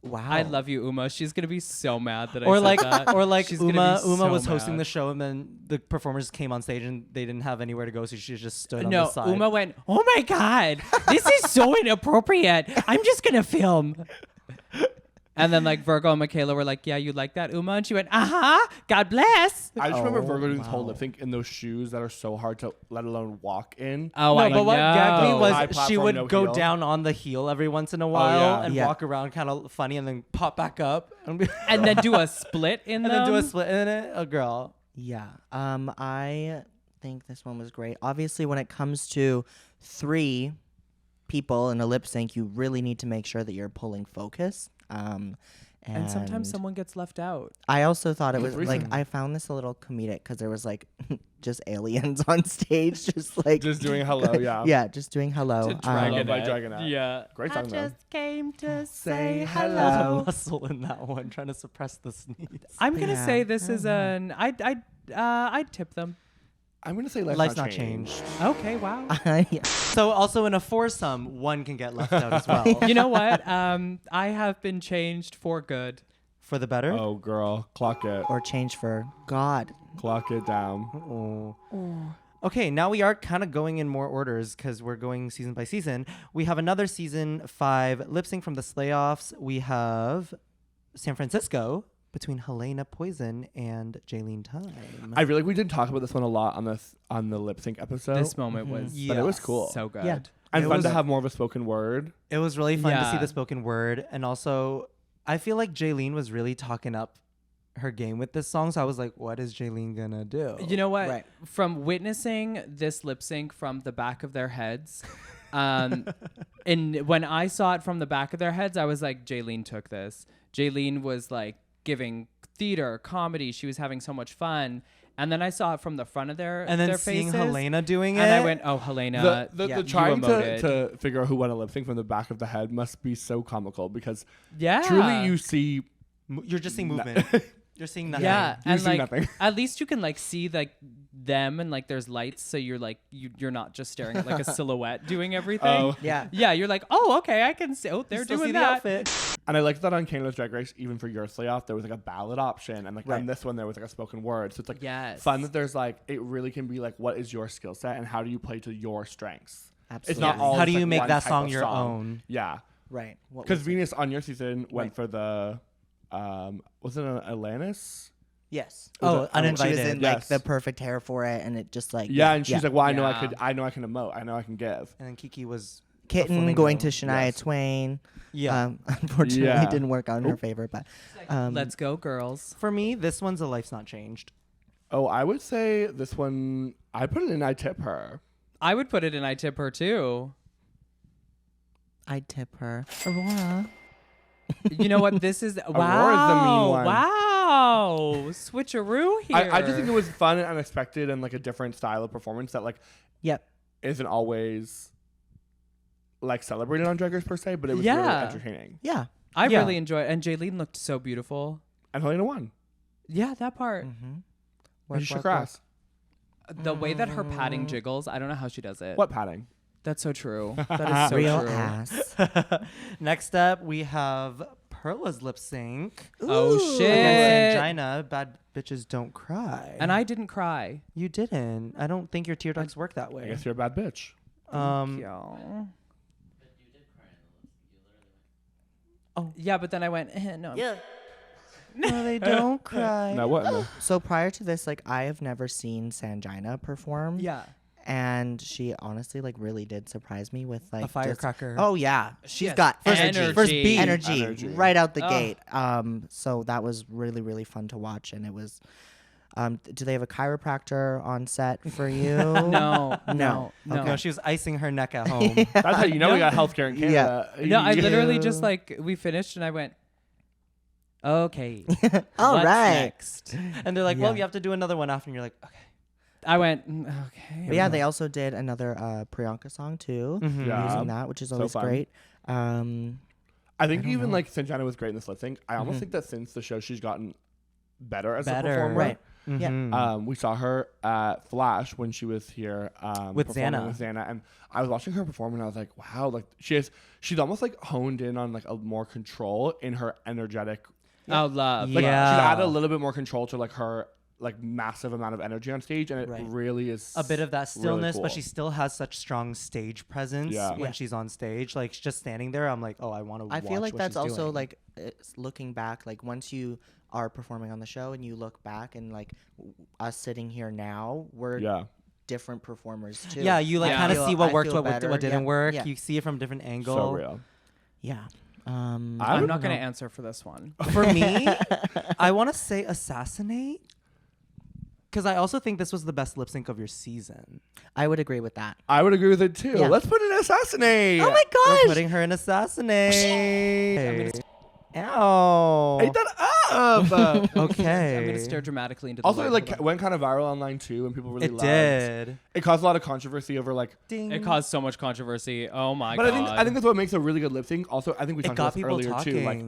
Wow. I love you, Uma. She's gonna be so mad that I Or said like, that. or like She's gonna Uma. be Uma so was hosting mad. the show, and then the performers came on stage, and they didn't have anywhere to go, so she just stood on the No, side. Uma went, oh my God, this is so inappropriate. I'm just going to film. And then like Virgo and Michaela were like, yeah, you like that, Uma? And she went, uh-huh, God bless. I just remember Oh, Virgo doing this whole wow. lip sync in those shoes that are so hard to let alone walk in. Oh, No, I but what gagged me know. was High she platform, would no go heel. down on the heel every once in a while yeah. and Yeah. walk around kind of funny, and then pop back up and, And then do a split in and them. then do a split in it. A girl. Yeah. I think this one was great. Obviously, when it comes to 3 people in a lip sync, you really need to make sure that you're pulling focus. And sometimes someone gets left out. I also thought it was Threesome. like I found this a little comedic because there was like just aliens on stage, just like Just doing hello, yeah. yeah, just doing hello. To Dragonette. by Dragonette. Dragonette. Yeah. Great song though. came to say There's hello. a muscle in that one, trying to suppress the sneeze. I'm going to Yeah. say this is an, I'd tip them. I'm gonna say Life's not changed. Okay, wow. Yeah. So also in a foursome, one can get left out as well. You know what? I have been changed for good. For the better. Oh girl, clock it. Or change for God. Clock it down. Oh. Okay, now we are kind of going in more orders because we're going season by season. We have another season 5 lip sync from the Slayoffs. We have San Francisco between Helena Poison and Jaylene Time. I feel like we did talk about this one a lot on the lip sync episode. This moment was But it was cool. so good. Yeah. And It fun was- to have more of a spoken word. It was really fun to see Yeah. the spoken word. And also, I feel like Jaylene was really talking up her game with this song. So I was like, what is Jaylene going to do? You know what? Right. From witnessing this lip sync from the back of their heads, and when I saw it from the back of their heads, I was like, Jaylene took this. Jaylene was like giving theater, comedy. She was having so much fun. And then I saw it from the front of their And then their seeing faces, Helena doing it. and I went, oh, Helena. The you trying emoted. to figure out who won a lip sync from the back of the head must be so comical because Yeah. truly you see You're just seeing movement. You're seeing nothing. Yeah, You and see like nothing. at least you can like see like them and like there's lights, so you're like you're not just staring at like a silhouette doing everything. Oh. Yeah. Yeah, you're like, oh, okay, I can see. Oh, they're You still doing see the that. outfit. And I liked that on Canada's Drag Race, even for your Slayoff, there was like a ballad option, and like on Right. this one there was like a spoken word. So it's like Yes. fun that there's like it really can be like what is your skill set and how do you play to your strengths. Absolutely. It's not all How do just, you like, make one that type song of your song. own? Yeah, Right. What because was it? Venus on your season went Right. for the was it an Atlantis? Yes. Oh, it- And then she was uninvited. in like Yes. the perfect hair for it, and it just like Yeah, and she's like, well, I know I Yeah. could, I know I can emote, I know I can give. And then Kiki was Kitten flamingo. going to Shania Yes. Twain. Yeah. Unfortunately, Yeah. it didn't work out in her favor, but Let's go, girls. For me, this one's a life's not changed. Oh, I would say this one. I put it in. I tip her. I would put it in I tip her too. I'd tip her. Aurora. You know what? This is wow. Aurora's the mean one. Wow. Switcheroo here. I just think it was fun and unexpected and like a different style of performance that like Yep. isn't always like celebrated on Drag Race per se, but it was really Yeah. entertaining. Yeah. I Yeah. really enjoyed it. And Jaylene looked so beautiful. And Helena won. Yeah, that part. Mm-hmm. And she shook her ass. The way that her padding jiggles, I don't know how she does it. What padding? That's so true. That is so Real true. ass. Next up, we have Perla's lip sync Oh Ooh. shit. against Angina. Bad bitches don't cry. And I didn't cry. You didn't. I don't think your tear ducts work that I way. guess you're a bad bitch. Y'all. Oh yeah, but then I went. No. Yeah. No, they don't cry. No, what? No. So prior to this, like I have never seen Sangina perform. Yeah. And she honestly like really did surprise me with like A firecracker. Oh yeah, she's Yes. got First- energy. First beat. energy right out the Ugh. gate. So that was really really fun to watch, and it was. Do they have a chiropractor on set for you? No. No. No. No, she was icing her neck at home. That's how you know we got healthcare in Canada. No, I You- literally just like we finished and I went. Okay. All what's right. Next? And they're like, well, Yeah. you have to do another one after. And you're like, okay. I went. Okay. But yeah, they also did another Priyanka song too, Mhm. Yeah. using that, which is So always fun. great. I think don't even know. like Sanjana was great in this lip sync. I almost think that since the show she's gotten better as a Better. performer. Right. Mhm. We saw her at Flash when she was here With performing Xana. with Xana, and I was watching her perform, and I was like, wow, like she's almost like honed in on like a more control in her energetic. Oh, love. Like Yeah. she's added a little bit more control to like her like massive amount of energy on stage, and it Right. really is A bit of that really stillness, cool. but she still has such strong stage presence Yeah. when Yeah. she's on stage. Like just standing there, I'm like, oh, I want to. I feel like that's also like it's looking back, like once you are performing on the show and you look back and like us sitting here now, we're yeah. different performers too. Yeah, you like Yeah. kind of I see feel- what I worked, feel what better. didn't Yeah. work. Yeah. You see it from a different angle. So real. Yeah. I'm don't not going to know. answer for this one. For me, I want to say assassinate. Because I also think this was the best lip sync of your season. I would agree with that. I would agree with it too. Yeah. Let's put an assassinate. Oh my We're gosh! putting her in assassinate. I'm Ow. Ate that up. Okay. I'm going to stare dramatically into the Also, light. like Hold on. went kind of viral online too, and people really It loved. did. It caused a lot of controversy over like. Ding. It caused so much controversy. Oh my But god. I think that's what makes a really good lip sync. Also, I think we It talked got about this people earlier talking. too. Like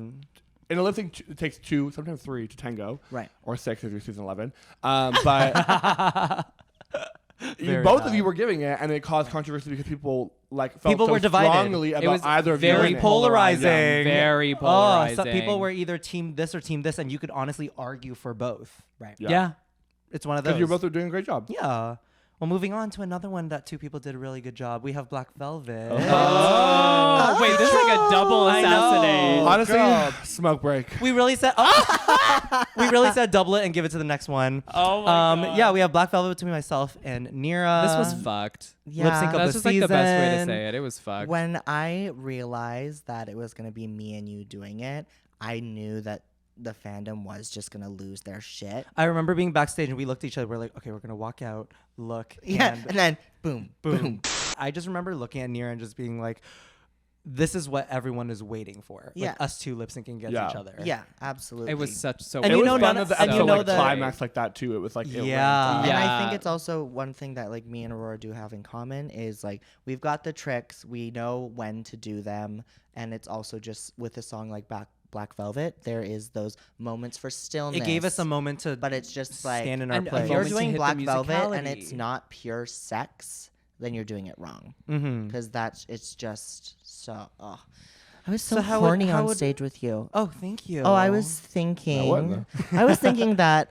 in a lip sync, it takes 2, sometimes 3 to tango, Right. or 6 if you're season 11. But Very both high. of you were giving it, and it caused controversy because people like felt People so were divided. strongly It about was either of you very winning. polarizing. Very Oh, polarizing. some people were either team this or team this, and you could honestly argue for both. Right. Yeah. It's one of those. Because you both are doing a great job. Yeah. Well, moving on to another one that 2 people did a really good job. We have Black Velvet. Oh, wait, this is like a double I know. assassinate. Honestly, Girl. smoke break. We really said double it and give it to the next one. Oh my god. Yeah, we have Black Velvet between myself and Nearah. This was fucked. Yeah. Lip sync of That's the just like the best way to season. say it. It was fucked. When I realized that it was gonna be me and you doing it, I knew that the fandom was just gonna lose their shit. I remember being backstage and we looked at each other. We're like, okay, we're gonna walk out, look, Yeah. and And then boom, boom. I just remember looking at Nearah and just being like, this is what everyone is waiting for. Yeah. Like us 2 lip syncing against Yeah. each other. Yeah, absolutely. it was such so. And It you was know, fun none- that the and you episode know like that- climax like that too. It was like it Yeah. went. And I Yeah. think it's also one thing that like me and Aurora do have in common is like we've got the tricks, we know when to do them, and it's also just with a song like Black Velvet, there is those moments for stillness. It gave us a moment to but it's just like stand in our and a place. if you're moment to doing hit the Black Velvet and it's musicality. not pure sex, then you're doing it wrong Mm-hmm. because it's just so. Oh. I was so, So how would- horny how on would- stage with you. Oh, thank you. Oh, I was thinking. wasn't I was thinking that.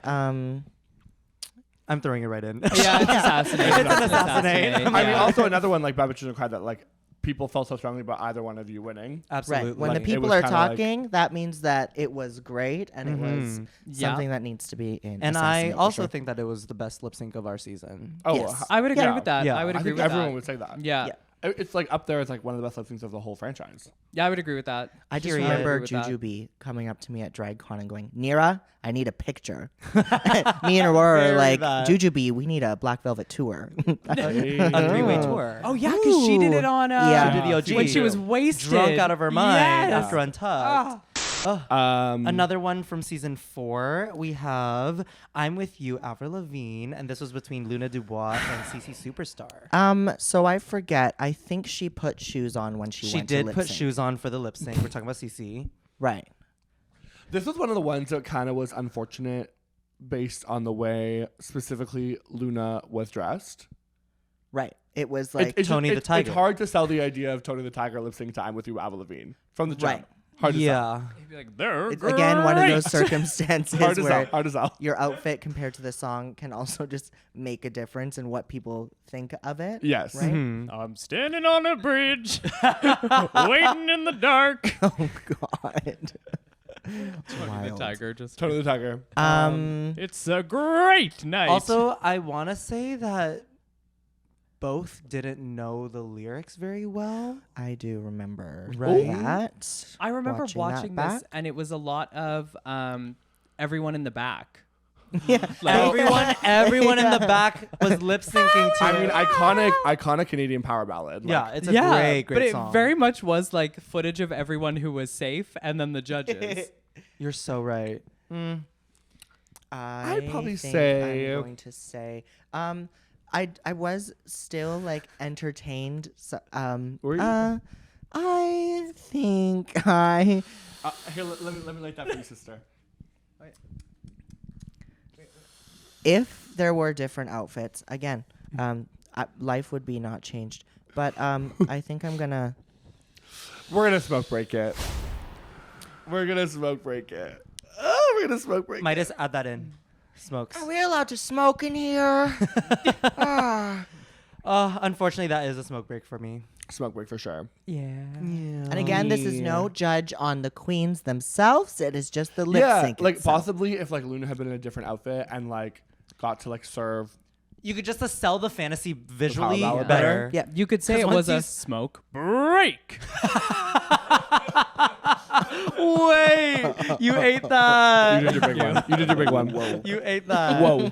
I'm throwing it right in. yeah, it's assassinate. It's an assassinate. I mean, Yeah. also another one like Bad Bitches and Cry that like people felt so strongly about either one of you winning. Absolutely. Right. When the Like, it people was are kinda like- talking, that means that it was great and it was Mhm. Yeah. something that needs to be in. And I Assassinate for also sure. think that it was the best lip sync of our season. Oh, Yes. I would agree Yeah. with that. Yeah. I would I agree think with everyone that. would say that. Yeah. Yeah. It's like up there as like one of the best lip syncs of the whole franchise. Yeah, I would agree with that. I just Period. remember I agree with that. Jujubee coming up to me at DragCon and going, Nearah, I need a picture. Me and Aurora are Very like, that. Jujubee, we need a Black Velvet tour. A 3-way tour. Oh yeah, because she did it on. Yeah. She did the OG. when she was wasted, drunk out of her mind Yes. after Untucked. Another one from season 4. We have I'm With You, Avril Lavigne, and this was between Luna Dubois and CC Superstar. So I forget. I think she put shoes on when she She went to did lip put sync. shoes on for the lip sync. We're talking about CC. Right. This was one of the ones that kind of was unfortunate based on the way specifically Luna was dressed. Right. It was like It's Tony just- the Tiger. It's hard to sell the idea of Tony the Tiger lip sync time with you, Avril Lavigne from the jump. Right. Hard to sell. Yeah. He'd be like, they're it's again one of those great. circumstances Hard to where sell. Hard to sell. your outfit compared to the song can also just make a difference in what people think of it. Yes. Right? Mhm. I'm standing on a bridge, waiting in the dark. Oh God. Tony the Wild. Tiger just. Tony the Tiger. It's a great night. Also, I want to say that both didn't know the lyrics very well. I do remember Right? that. I remember that watching back. this, and it was a lot of everyone in the back. Yeah. Everyone in the back was lip syncing to I mean, it. iconic Canadian power ballad. Like, Yeah, it's a great but it song. very much was like footage of everyone who was safe, and then the judges. You're so right. I'd probably think say- I'm going to say I was still like entertained. So, Were you? I think I Here, let me light that for you, sister. if there were different outfits, again, life would be not changed. But I think I'm gonna. We're gonna smoke break it. We're gonna smoke break it. Oh, we're gonna smoke break. Might just add that in. Smokes. Are we allowed to smoke in here? Unfortunately, that is a smoke break for me. Smoke break for sure. Yeah. And again, this is no judge on the queens themselves. It is just the lip Yeah, sync. like itself. possibly if like Luna had been in a different outfit and like got to like serve. You could just sell the fantasy visually ballad better. Yeah. You could say 'Cause it once was you a s- smoke break. Wait, you ate that. You did your big one. You did your big one. Whoa. You ate that. Whoa.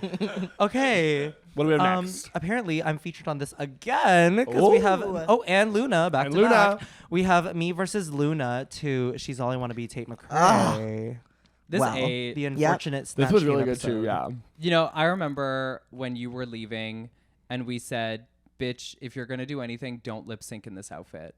Okay. What do we have next? Apparently, I'm featured on this again because we have and Luna back And to Luna. back. We have me versus Luna to She's All I Want to Be, Tate McRae. This Wow. ate. The unfortunate. This Snatch was Game really good episode. too. Yeah. You know, I remember when you were leaving and we said, bitch, if you're going to do anything, don't lip sync in this outfit.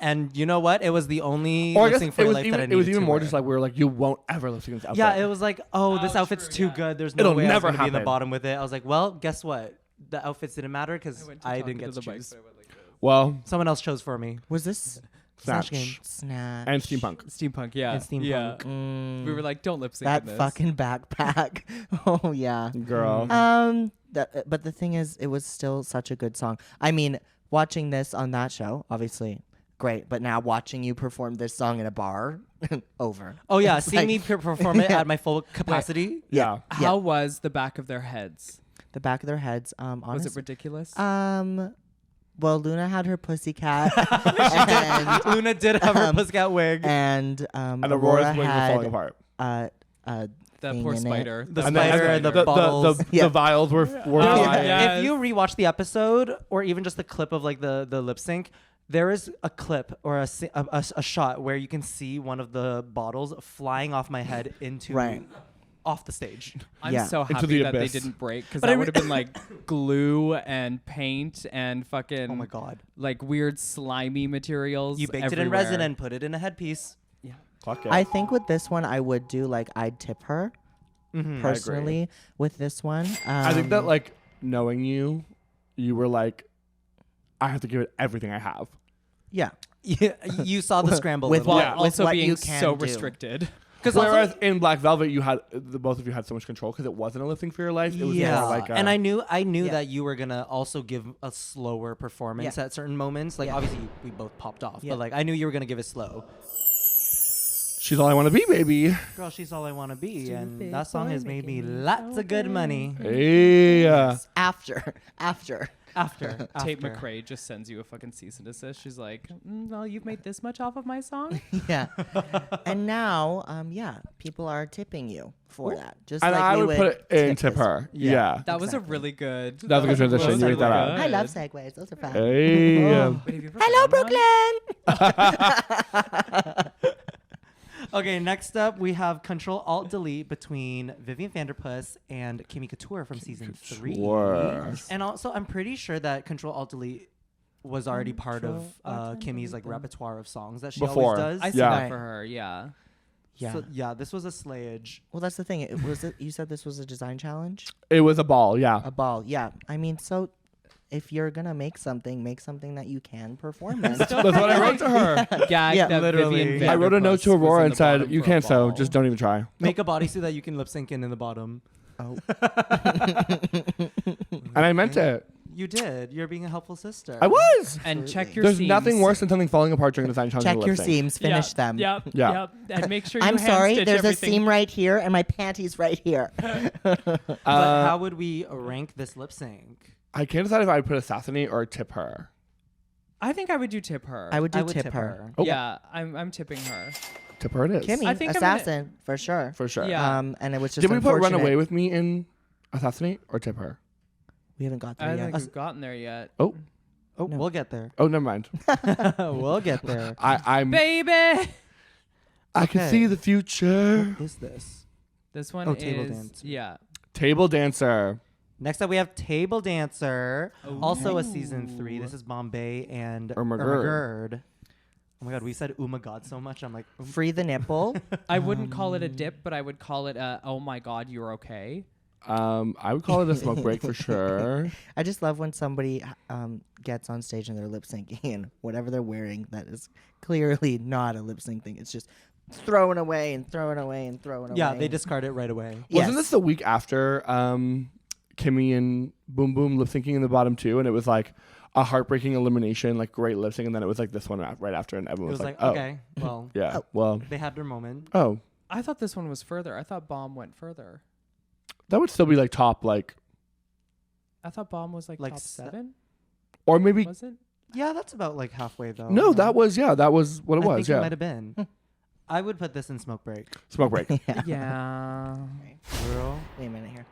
And you know what? It was the only Or I lip guess sync for it your was life even that I it was needed even to more wear. just like we were like you won't ever lip sync in this outfit. Yeah, it was like, oh, this Oh, outfit's true, too yeah. good. There's no It'll way I was never gonna be in the happen. bottom with it. I was like, well, guess what? The outfits didn't matter because I didn't get to choose. Well, Someone else chose for me. Was this Snatch Game. Snatch? and steampunk. Steampunk, yeah. And steampunk. Yeah. Mm, We were like, don't lip sync that in this. fucking backpack. Oh yeah. Girl. But the thing is, it was still such a good song. I mean, watching this on that show, obviously great. But now watching you perform this song in a bar, over. Oh yeah, It's seeing like- me perform it Yeah. at my full capacity. Yeah. How was the back of their heads? The back of their heads. Was Honest, it ridiculous? well, Luna had her pussycat, and Luna did have her pussycat wig. and And Aurora Aurora's wings were had falling apart. that thing poor in it. spider. The That spider poor and the spider. bottles. Yeah. The vials were Yeah. flying. Yeah. If you rewatch the episode or even just the clip of like the lip sync, there is a clip or a shot where you can see one of the bottles flying off my head into Right. off the stage. I'm Yeah. so Into happy the that they abyss. didn't break because But that I would have been like glue and paint and fucking Oh my god. like weird slimy materials. You baked it in everywhere. resin and put it in a headpiece. Clock it. I think with this one, I would do like I'd tip her Mm-hmm. personally with this one. I think that like knowing you, you were like, I have to give it everything I have. yeah, Yeah, you saw the scramble With little While Yeah. bit. with also what being you can so do. restricted. Because Whereas in Black Velvet, you had the both of you had so much control because it wasn't a lip sync for your life. It was yeah, more like a, and I knew Yeah. that you were gonna also give a slower performance Yeah. at certain moments. Like Yeah. obviously we both popped off, Yeah. but like I knew you were gonna give it slow. She's all I want to be, baby. Girl, she's all I want to be, Stupid and that song boy has made me making me lots so of good bad. money. Hey. after. Tate McRae just sends you a fucking cease and desist. She's like, well, you've made this much off of my song? Yeah, and now, people are tipping you for that. Just And like I we would put it in tip this. her. Yeah. That was a Exactly. really good. That was a good transition. was You ate really that out. good. I love segues. Those are fun. Hey. Wait, have you ever Hello, done one? Brooklyn. Okay, next up we have Control Alt Delete between Vivian Vanderpuss and Kimmy Couture from season 3. Couture. And also, I'm pretty sure that Control Alt Delete was already part of Kimmy's like repertoire of songs that she Before. always does. I see Yeah. that for her, yeah. Yeah. So, yeah, this was a slayage. Well, that's the thing. You said this was a design challenge, It was a ball. Yeah. a ball. Yeah. I mean, so if you're gonna make something that you can perform in. That's what I wrote to her. Gag Yeah, that literally. Vivian I wrote a note Vanderpuss to was Aurora in and the said, bottom "You for a can't sew. ball." Just don't even try." Make a bodysuit that you can lip sync in the bottom. Oh. And I meant it. You did. You're being a helpful sister. I was. And check Absolutely. your There's seams. nothing worse than something falling apart during the design challenge. Check of a your lip sync. seams. Finish them. Yep. Yeah. Yep. And make sure you I'm hand sorry. stitch There's everything. a seam right here, and my panties right here. But how would we rank this lip sync? I can't decide if I'd put assassinate or tip her. I think I would do tip her. I would do I would tip her. Oh. Yeah, I'm tipping her. Tip her it is. Kimmy, I think I'm gonna- assassin for sure. For sure. Yeah. And it was just Did we put Run unfortunate. Away With Me in assassinate or tip her? We haven't got I there don't yet. think we've gotten there yet. Oh, No. we'll get there. Oh, never mind. We'll get there. I'm. Baby! I can Okay. see the future. What is this? This one Oh, is... table dance. Yeah. Table dancer. Next up, we have Table Dancer, also a Ooh. season 3. This is Bombay and Irma Gerd. Oh my god, we said "Oh my god" so much. I'm like, Free the nipple. I wouldn't call it a dip, but I would call it a, oh my God, you're okay. I would call it a smoke break for sure. I just love when somebody gets on stage and they're lip syncing and whatever they're wearing that is clearly not a lip sync thing. It's just throwing away and throwing away and throwing away. Yeah, they discard it right away. Wasn't this the week after Kimmy and Boom Boom lip syncing in the bottom two, and it was like a heartbreaking elimination, like great lip sync, and then it was like this one right after, and everyone It was like, oh, okay, well, yeah, well, they had their moment. oh, I thought this one was further. I thought Bomb went further. that would still be like top, like, I thought Bomb was like top Like 7. or maybe Was it? Yeah, that's about like halfway though. no, that was what it I was. think Yeah, it might have been. I would put this in smoke break. smoke break. Yeah. Girl. Wait a minute here.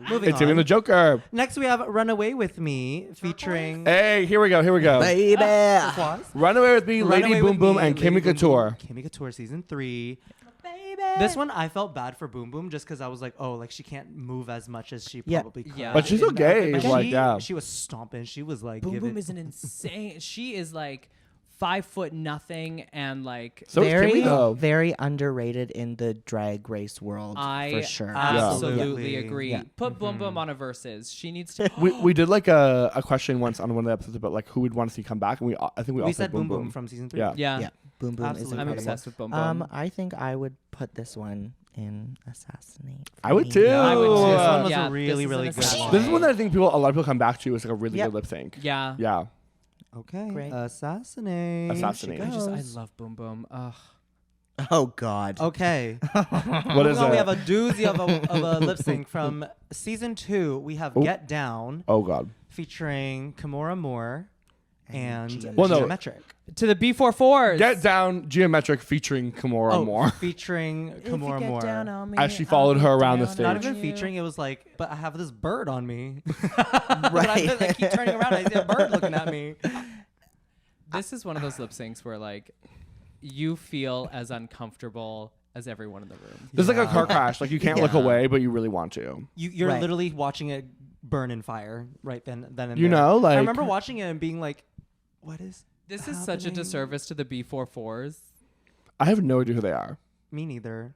Moving It's on. even the Joker. Next, we have "Run Away with Me" featuring Hey, here we go. Baby. Applause. Run Away with Me, Run Lady Away Boom with Boom, Me, and Lady Kimmy Boom Boom. Couture. Kimmy Couture season 3. Baby. This one I felt bad for Boom Boom just because I was like, oh, like she can't move as much as she Yeah. probably could. Yeah. But she's in okay, that. But like, she, yeah. she was stomping. She was like, Boom giving. Boom is an insane. She is like 5 foot nothing and like So is very, Kimmy though. very underrated in the drag race world I for sure. absolutely Yeah. agree. Yeah. Put Boom Boom on a versus. She needs to. We did like a question once on one of the episodes about like who we'd want to see come back, and I think we all We said Boom Boom Boom. from season 3. Yeah. Yeah. Yeah, Boom Boom is Absolutely. I'm incredible. obsessed with Boom Boom. I think I would put this one in Assassinate. for I would me. too. I would too. This one was Yeah, a really, this is really an good assassin. one. This is one that I think a lot of people come back to. It's like a really Yep. good lip sync. Yeah. Yeah. Okay. Great. Assassinate. Assassinate. She I goes. love Boom Boom. Ugh. Oh God. Okay. What is Moving on, we it? have a doozy of a lip sync from season 2. We have Ooh. "Get Down" Oh God. featuring Kimora Moore and Geometric. Well, no. Geometric. To the B44s. Get Down Geometric featuring Kimora Moore. featuring Kimora Moore. As she followed her around the stage. Not even featuring. It was like, but I have this bird on me. But I keep turning around. I see a bird looking at me. This is one of those lip syncs where like you feel as uncomfortable as everyone in the room. There's like a car crash. Like you can't look Yeah. away, but you really want to. You're Right. literally watching it burn in fire right then and You there. know, like I remember watching it and being like, what is This is such a happening? disservice to the B44s. I have no idea who they are. Me neither.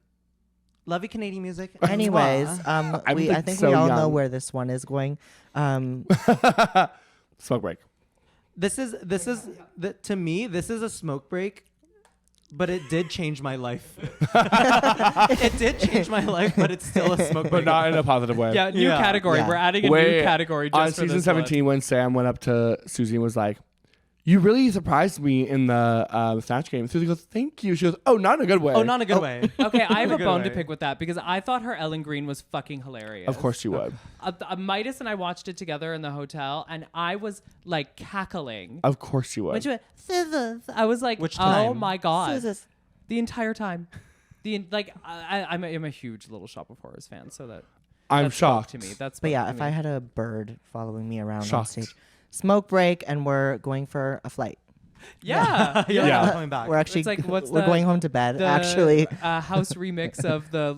Love you, Canadian music. Anyways, Mwah. I'm, I like, think so we all know young. where this one is going. Smoke break. this is to me, this is a smoke break, but it did change my life. It did change my life, but it's still a smoke break. But not in a positive way. Yeah, new Yeah. category. Yeah. We're adding a new Wait, category just on for season this 17 when Sam went up to Susie and was like, "You really surprised me in the Snatch game." Susie goes, "Thank you." She goes, "Oh, not in a good way." Oh, not in a good way. one. Okay, I have In a good bone to way. pick with that because I thought her Ellen Green was fucking hilarious. Of course you would. Midas and I watched it together in the hotel, and I was like cackling. Of course you When would. she went, "Scissors," I was like, Which "Oh time? my god!" Scissors. The entire time. I'm a huge Little Shop of Horrors fan, so that I'm that spoke shocked. to me. That's But yeah, if I had a bird following me around on Shocked. stage, smoke break, and we're going for a flight. yeah, Yeah. I'm coming back. We're actually like, what's we're the- going home to bed. the Actually, house remix of the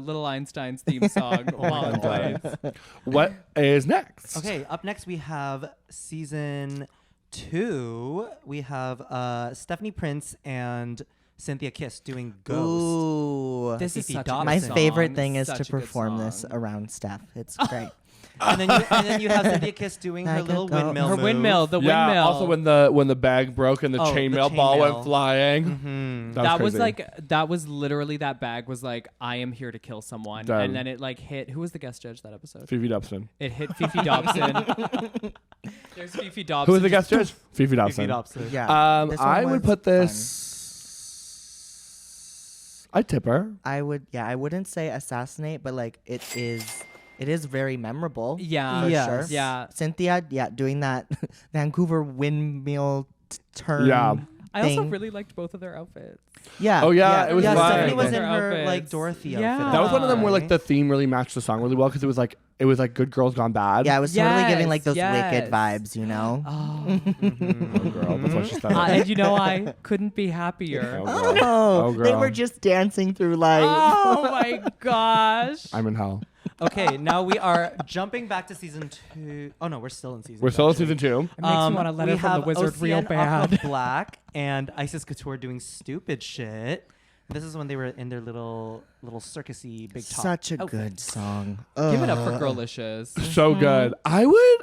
Little Einstein's theme song while it plays. What is next? Okay, up next we have season 2. We have Stephanie Prince and Cynthia Kiss doing Ghost. ooh, This is Fifi such a Dobson. my good favorite song. thing is Such to a good perform this song. around Steph. It's great. And then you have Cynthia Kiss doing her I little could go- windmill Her move. windmill, the Yeah. windmill. Also, when the bag broke and the Oh, the chainmail ball chainmail. went flying. Mhm. that was crazy. like that was literally that bag was like I am here to kill someone, Done. and then it like hit. Who was the guest judge that episode? Fifi Dobson. It hit Fifi Dobson. There's Fifi Dobson. Who was the just- guest judge? Fifi Fifi Dobson. Dobson. Yeah, this one I would was put fun. this. I'd tip her. I would. Yeah, I wouldn't say assassinate, but like it is very memorable. Yeah, for Yes. sure. yeah. Cynthia, yeah, doing that Vancouver windmill turn. Yeah. I also thing. really liked both of their outfits. Yeah. Oh, yeah, it was Yeah, fun. Stephanie was in Their her outfits. like Dorothy Yeah. outfit. That was one of them where like right? the theme really matched the song really well because it was like Good Girls Gone Bad. Yeah, it was totally giving like Yes, those yes. Wicked vibes, you know. Oh, Oh, girl, that's what she said. and you know I couldn't be happier. Oh, girl. Oh, Oh, they girl. were just dancing through life. Oh my gosh. I'm in hell. Okay, now we are jumping back to season 2. Oh no, we're still in season. We're still in actually. season 2. It makes me want a letter we from the have wizard real Ocean Aqua bad. Black and Isis Couture doing stupid shit. This is when they were in their little circusy big top. Such a outfit. good song. Give it up for Girlicious. So good. I would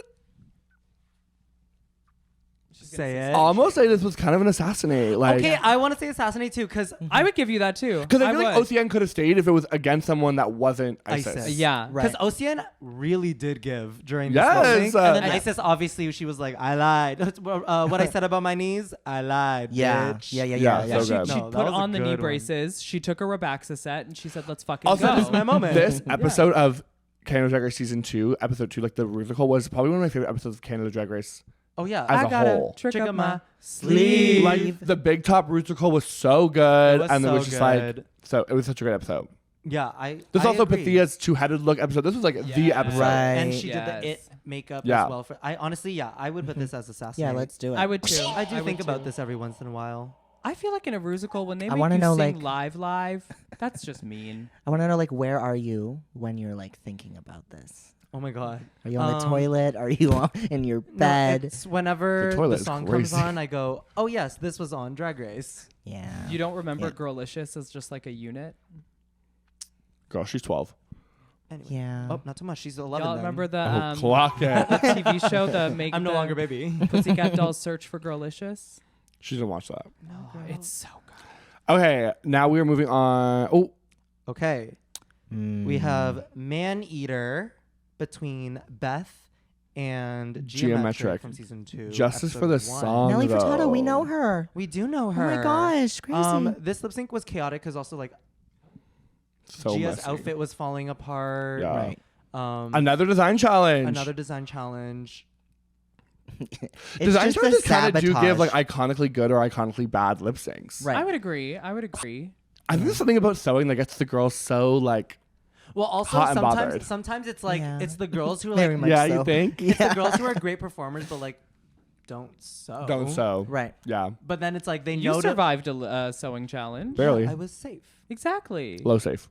Say it. almost say this was kind of an assassinate. Like, Okay, I want to say assassinate too, because I would give you that too. because I feel like would. OCN could have stayed if it was against someone that wasn't ISIS. ISIS. Yeah. Right. because OCN really did give during Yes, this whole thing. And then and- ISIS, obviously, she was like, I lied. What I said about my knees, I lied, Yeah. bitch. Yeah. Yeah, so good. She No, that put was a on the knee good one. braces. She took a Rebaxa set and she said, "Let's fucking Also, go." This is my moment. This episode of Canada Drag Race season 2, episode 2, like the musical, was probably one of my favorite episodes of Canada Drag Race. Oh, yeah. As I a got whole. a trick Trick up up my my sleeve. Like the big top musical was so good, It was and it so was just like good. so. It was such a great episode. Yeah, I. This I also agree. Pythia's two-headed look episode. This was like the Yeah. episode. Right. And she did the Yes. it makeup Yeah. as well. For I honestly, yeah, I would put this as assassinate. Yeah, let's do it. I would too. I do would think about too. this every once in a while. I feel like in a musical when they I make wanna you know, sing like- live, that's just mean. I want to know, like, where are you when you're like thinking about this? Oh my god. Are you on the Um, toilet? Are you in your No, bed? it's whenever The toilet the is song comes crazy. on, I go, "Oh yes, this was on Drag Race." Yeah. You don't remember Yeah. Girlicious as just like a unit? Girl, she's 12. Anyway. Yeah. Oh, not too much. She's 11. Y'all then. remember the Oh, clock it. TV show, the make I'm no the longer baby. Pussycat Dolls Search for Girlicious? She didn't watch that. Oh, it's so good. Okay, now we are moving on. Oh, Okay, we have Man Eater between Beth and Geometric from season 2. Justice for episode the 1. song. Nelly though. Furtado, we know her. We do know Oh her. my gosh, crazy. This lip sync was chaotic because also like So Gia's messy. outfit was falling apart. Yeah. Right. Another design challenge. Another design challenge. It's design just the challenges kind of do give like sabotage. iconically good or iconically bad lip syncs. Right. I would agree. I would agree. I think there's something about sewing that gets the girls so like. Well, also Hot and bothered. sometimes it's like Yeah. it's the girls who are Very like much Yeah, so. you think? it's the girls who are great performers, but like don't sew. Don't sew. Right. Yeah, But then it's like they You know to- survived a sewing challenge. barely. I was safe. Exactly. Low safe.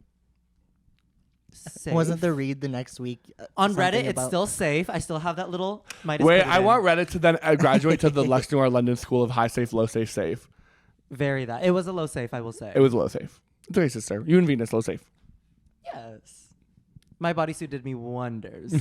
Safe. Wasn't the read the next week on something Reddit? It's about- still safe. I still have that little. Midas Wait, put it I in. want Reddit to then graduate to the Lex Noir London School of High Safe, Low Safe, Safe. Very that. It was a low safe. I will say. It was low safe. It's okay, sister. You and Venus, low safe. Yes. My bodysuit did me wonders.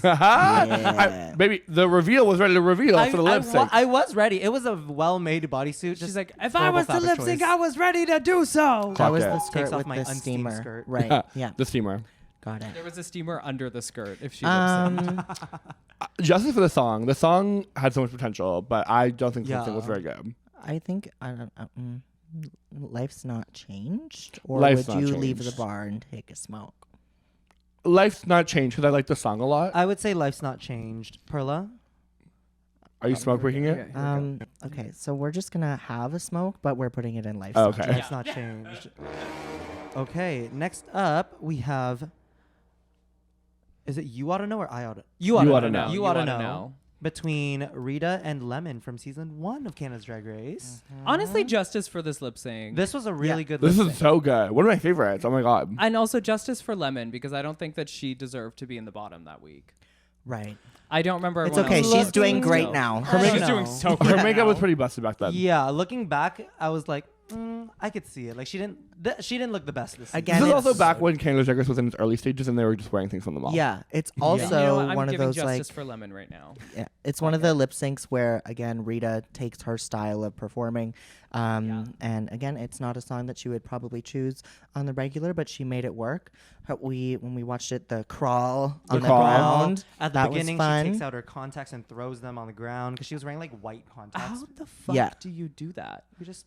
Baby, the reveal was ready to reveal for the lip sync. I was ready. It was a well-made bodysuit. She's Just like, if I was to lip sync, I was ready to do so. That was Clock the it. skirt Takes off with my the unsteamed steamer. skirt. Right. Yeah. The steamer. Got it. There was a steamer under the skirt if she lip synced. Justice for the song. The song had so much potential, but I don't think the lip sync was Yeah. very good. I think I don't. Life's not changed, or Life's would not you leave the changed. bar and take a smoke? Life's not changed because I like the song a lot. I would say life's not changed. Perla. Are you smoke breaking it? Okay, so we're just gonna have a smoke, but we're putting it in life. Oh, okay. Life's not changed. Okay. Next up, we have. Is it You Oughta Know or I Oughta? You Oughta Know. You Oughta Know. Between Rita and Lemon from season 1 of Canada's Drag Race. Honestly, justice for this lip sync. This was a really good This lip is sync. so good. One of my favorites. Oh my god. And also justice for Lemon because I don't think that she deserved to be in the bottom that week. Right. I don't remember. It's everyone okay. else. She's doing Looking great still. now. Her She's makeup- doing so Her good makeup now. was pretty busted back then. Yeah, looking back, I was like, I could see it. Like she didn't look the best this season. Again, This is it's- also back when Canada's Drag Race was in its early stages and they were just wearing things from the mall. Yeah, it's And also you know what? I'm one of giving those justice like for Lemon right now. yeah, it's one of the lip syncs where again Rita takes her style of performing, and again it's not a song that she would probably choose on the regular, but she made it work. When we watched it, the crawl on the crawl. ground At the that beginning, was fun. she takes out her contacts and throws them on the ground because she was wearing like white contacts. How the fuck Yeah. do you do that? We just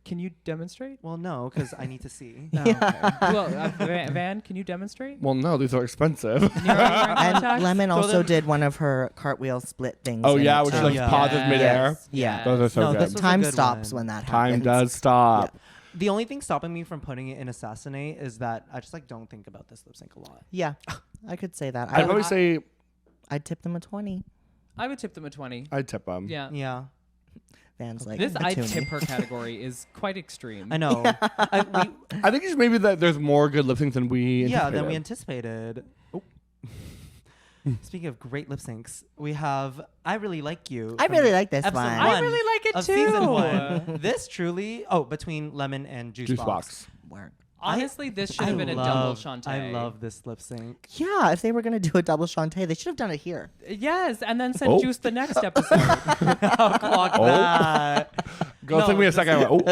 Can you demonstrate? well, no, because I need to see. Well, Van, can you demonstrate? Well, no, these are expensive. You're wearing And contacts? Lemon Throw also them- did one of her cartwheel split things. Oh in yeah, it which too. like Yeah. pauses midair. Yes. Yeah. Those are so No, good. this was a Time good stops one. when that Time happens. does stop. The only thing stopping me from putting it in Assassinate is that I just like don't think about this lip sync a lot. Yeah, I could say that. I'd probably say I'd tip them a 20. I would tip them a 20. I'd tip them. Yeah. Yeah, Van's like This a I toonie. tip her category is quite extreme. I know. I think it's maybe that there's more good lip syncs than we Than we anticipated. anticipated. Oh. Speaking of great lip syncs, we have I Really Like You. I from really like this episode one. I one. really like of too. season 1. This truly, between Lemon and Juice Box. Work. Honestly, this should have been a double Shantae. I love this lip sync. Yeah, if they were gonna do a double Shantae, they should have done it here. Yes, and then send Juice the next episode. I'll clock that. Go No, took me a this second. I went,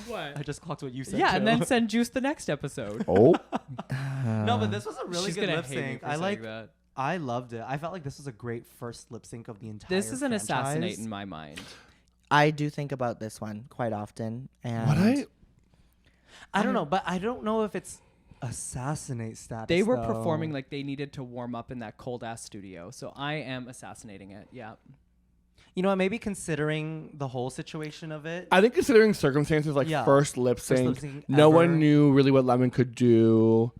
What? I just clocked what you said. Yeah, too. and then send Juice the next episode. No, but this was a really She's good gonna lip hate me sync. for I saying like. that. I loved it. I felt like this was a great first lip sync of the entire. This is an franchise. assassinate in my mind. I do think about this one quite often, and what? I don't know, but I don't know if it's assassinate status. They were though. performing like they needed to warm up in that cold ass studio. So I am assassinating it. Yeah. You know what? Maybe considering the whole situation of it. I think considering circumstances, like Yeah. first lip First lip sync, sync no ever. one knew really what Lemon could do.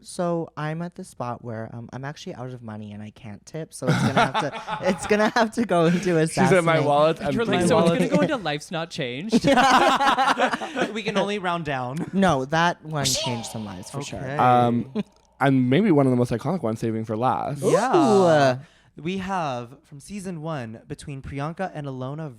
So I'm at the spot where I'm actually out of money and I can't tip, so it's gonna have to go into She's assassinate. in my wallet. You're like, My so it's wallet- gonna go into life's not changed. We can only round down. No, that one changed some lives for sure. And maybe one of the most iconic ones, saving for last. Yeah. We have from season 1 between Priyanka and Alona.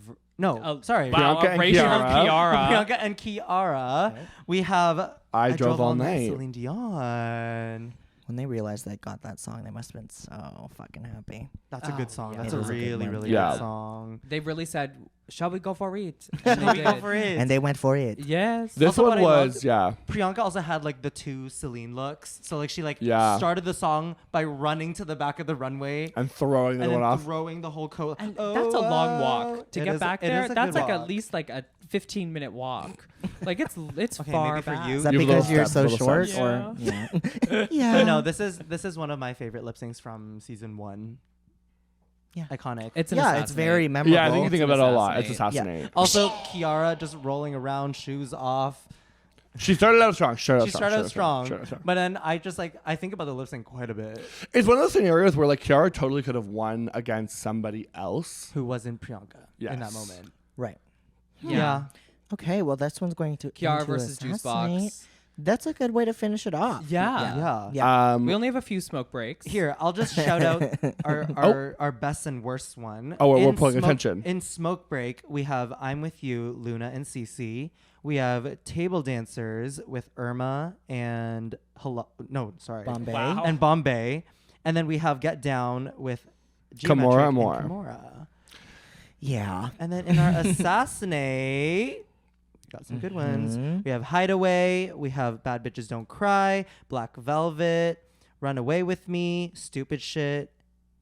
Sorry. Wow, Priyanka a and ratio of Kiara. Kiara. Priyanka and Kiara. We have I Drove All Night. Celine Dion. When they realized they got that song, they must have been so fucking happy. That's a good song. yeah. That's It a is a good really, one. really Yeah. good song. They really said, "Shall we go for it?" Shall And they we go did. for it? And they went for it. Yes. This Also, what one I was, loved- Priyanka also had like the 2 Celine looks. So like she Yeah. started the song by running to the back of the runway and throwing the and one then off. throwing the whole coat. And that's a long walk to It get is- back it there. is a That's good like walk. at least like a 15-minute walk. Like it's Okay, far maybe for back. you. Is that You have because little you're steps, so little short, steps. or yeah? But no, this is one of my favorite lip syncs from season 1. Yeah. Iconic. It's an Yeah, it's assassinate. very memorable. Yeah, I think you think It's about an it a lot. It's assassinate. assassinate. Also, Kiara just rolling around, shoes off. She started out strong. She started out strong, Started out strong. but then I think about the lip sync quite a bit. It's one of those scenarios where like Kiara totally could have won against somebody else. Who wasn't Priyanka in that Yes. moment? Right. Yeah. Okay, well, this one's going to Kiara into versus Juice assassinate. Box. That's a good way to finish it off. Yeah. Yeah. We only have a few smoke breaks. Here, I'll just shout out our best and worst one. Oh, we're In pulling Smoke- attention. In Smoke Break, we have I'm With You, Luna and Cece. We have Table Dancers with Irma and Bombay. Wow. and Bombay. And then we have Get Down with Kimora Geometric and Amor. Kimora. Yeah. And then in our Assassinate, got some good ones. Mhm. We have Hideaway. We have Bad Bitches Don't Cry, Black Velvet, Run Away With Me, Stupid Shit,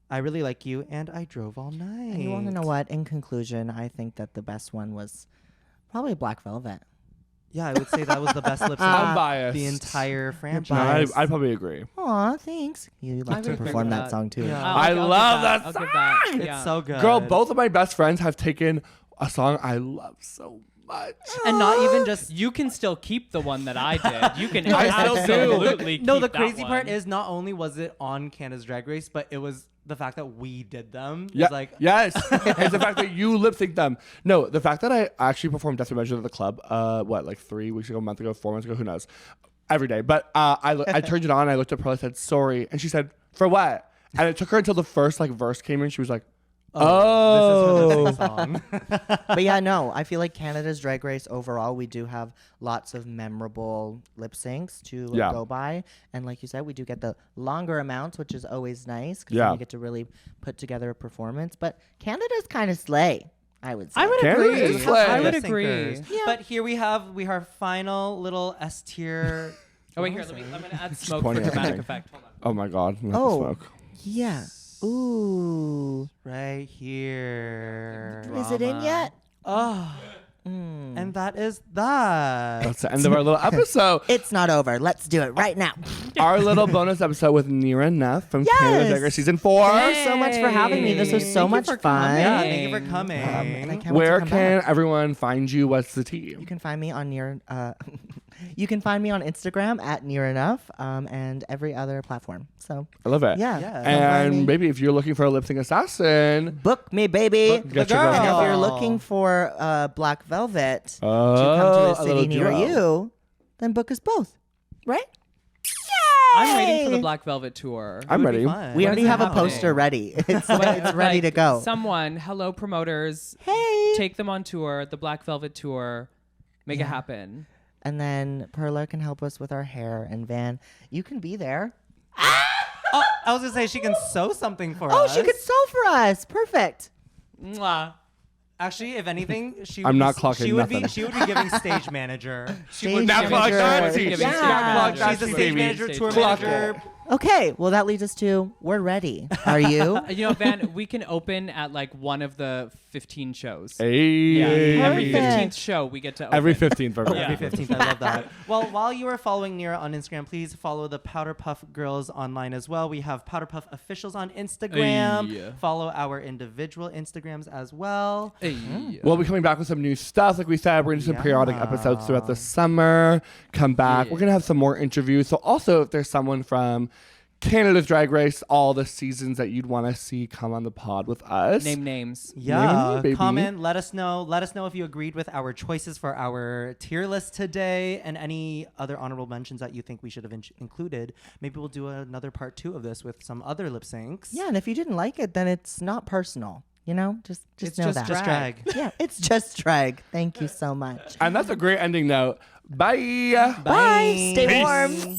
I Really Like You, and I Drove All Night. And you want to know what? In conclusion, I think that the best one was probably Black Velvet. Yeah, I would say that was the best lip sync I'm of biased. the entire No, franchise. I'd probably agree. Aw, thanks. You like to would agree perform with that that. song too. Yeah. I love that I'll give that. It's Yeah. so good. Girl, both of my best friends have taken a song I love so much. And not even just. You can still keep the one that I did. You can I still do. absolutely keep No, the that crazy part one. is not only was it on Canada's Drag Race, but it was the fact that we did them. Yeah, It's like, yes. It's the fact that you lip sync them. No, the fact that I actually performed Death Measure at the club, like 3 weeks ago, a month ago, 4 months ago, who knows? Every day. But I turned it on, I looked at Perla, I said, sorry. And she said, for what? And it took her until the first like verse came in. She was like, oh. this is her lip sync song. But yeah, no, I feel like Canada's Drag Race overall, we do have lots of memorable lip syncs to Yeah. go by. And like you said, we do get the longer amounts, which is always nice because Yeah. you get to really put together a performance. But Canada's kind of slay, I would say. I would Canada agree. is slay. I would Lip agree. syncers. Yeah. But here we have our final little S tier. Oh wait, here. Let me add smoke for pointing at dramatic something. effect. Hold on. Oh my God. I'm gonna Oh. smoke. Yeah. Ooh. right here. Is it in yet? Oh, and that is that. That's the end of our little episode. It's not over. Let's do it right now. Our little bonus episode with Nearah Nuff from Canada's Drag Race Season 4. Thank you so much for having me. This was so Thank you much for fun. coming. Yeah, thank you for coming. And I can't wait to Where come can back. everyone find you? What's the tea? You can find me on you can find me on Instagram at Nearah Nuff, and every other platform. So I love it. yeah. Yeah. come find And me. maybe if you're looking for a lip sync assassin, Book me, baby. Book Get the your girl. And if girl. you're looking for Black Velvet to come oh, to a city near duo. you, then book us both. Right? I'm waiting for the Yay! Black Velvet tour. I'm It would be ready. We fun. already When is have it a poster happening? ready. It's When- ready to go. Someone, hello promoters. Hey. take them on tour, the Black Velvet tour, make it happen. And then Perla can help us with our hair. And Van, you can be there. Oh, I was gonna say she can sew something for Oh, us. she could sew for us. Perfect. Mwah. Actually, if anything, she I'm would not be, clocking she would nothing. be she would be giving stage manager. Stage would be Not giving clock manager. that. Giving Yeah. stage Not clock manager. that, She's a stage baby. manager, Stage tour Clock manager. it. Okay, well, that leads us to we're ready. Are you? You know, Van, we can open at like one of the 15 shows. Hey. Yeah, every Perfect. 15th show we get to open. Every 15th. For Yeah. Every 15th. I love that. Well, while you are following Nearah on Instagram, please follow the Powder Puff Girls online as well. We have Powder Puff Officials on Instagram. Hey. Follow our individual Instagrams as well. Hey. We'll be coming back with some new stuff. Like we said, we're going to do some periodic episodes throughout the summer. Come back. Yeah. We're going to have some more interviews. So also, if there's someone from Canada's Drag Race, all the seasons that you'd want to see come on the pod with us. Name names. Yeah, me, baby. comment. Let us know. Let us know if you agreed with our choices for our tier list today, and any other honorable mentions that you think we should have included. Maybe we'll do another part 2 of this with some other lip syncs. Yeah, and if you didn't like it, then it's not personal. You know, just it's know just that. just drag. Yeah, it's just drag. Thank you so much. And that's a great ending note. Bye. Bye. Stay Peace. warm.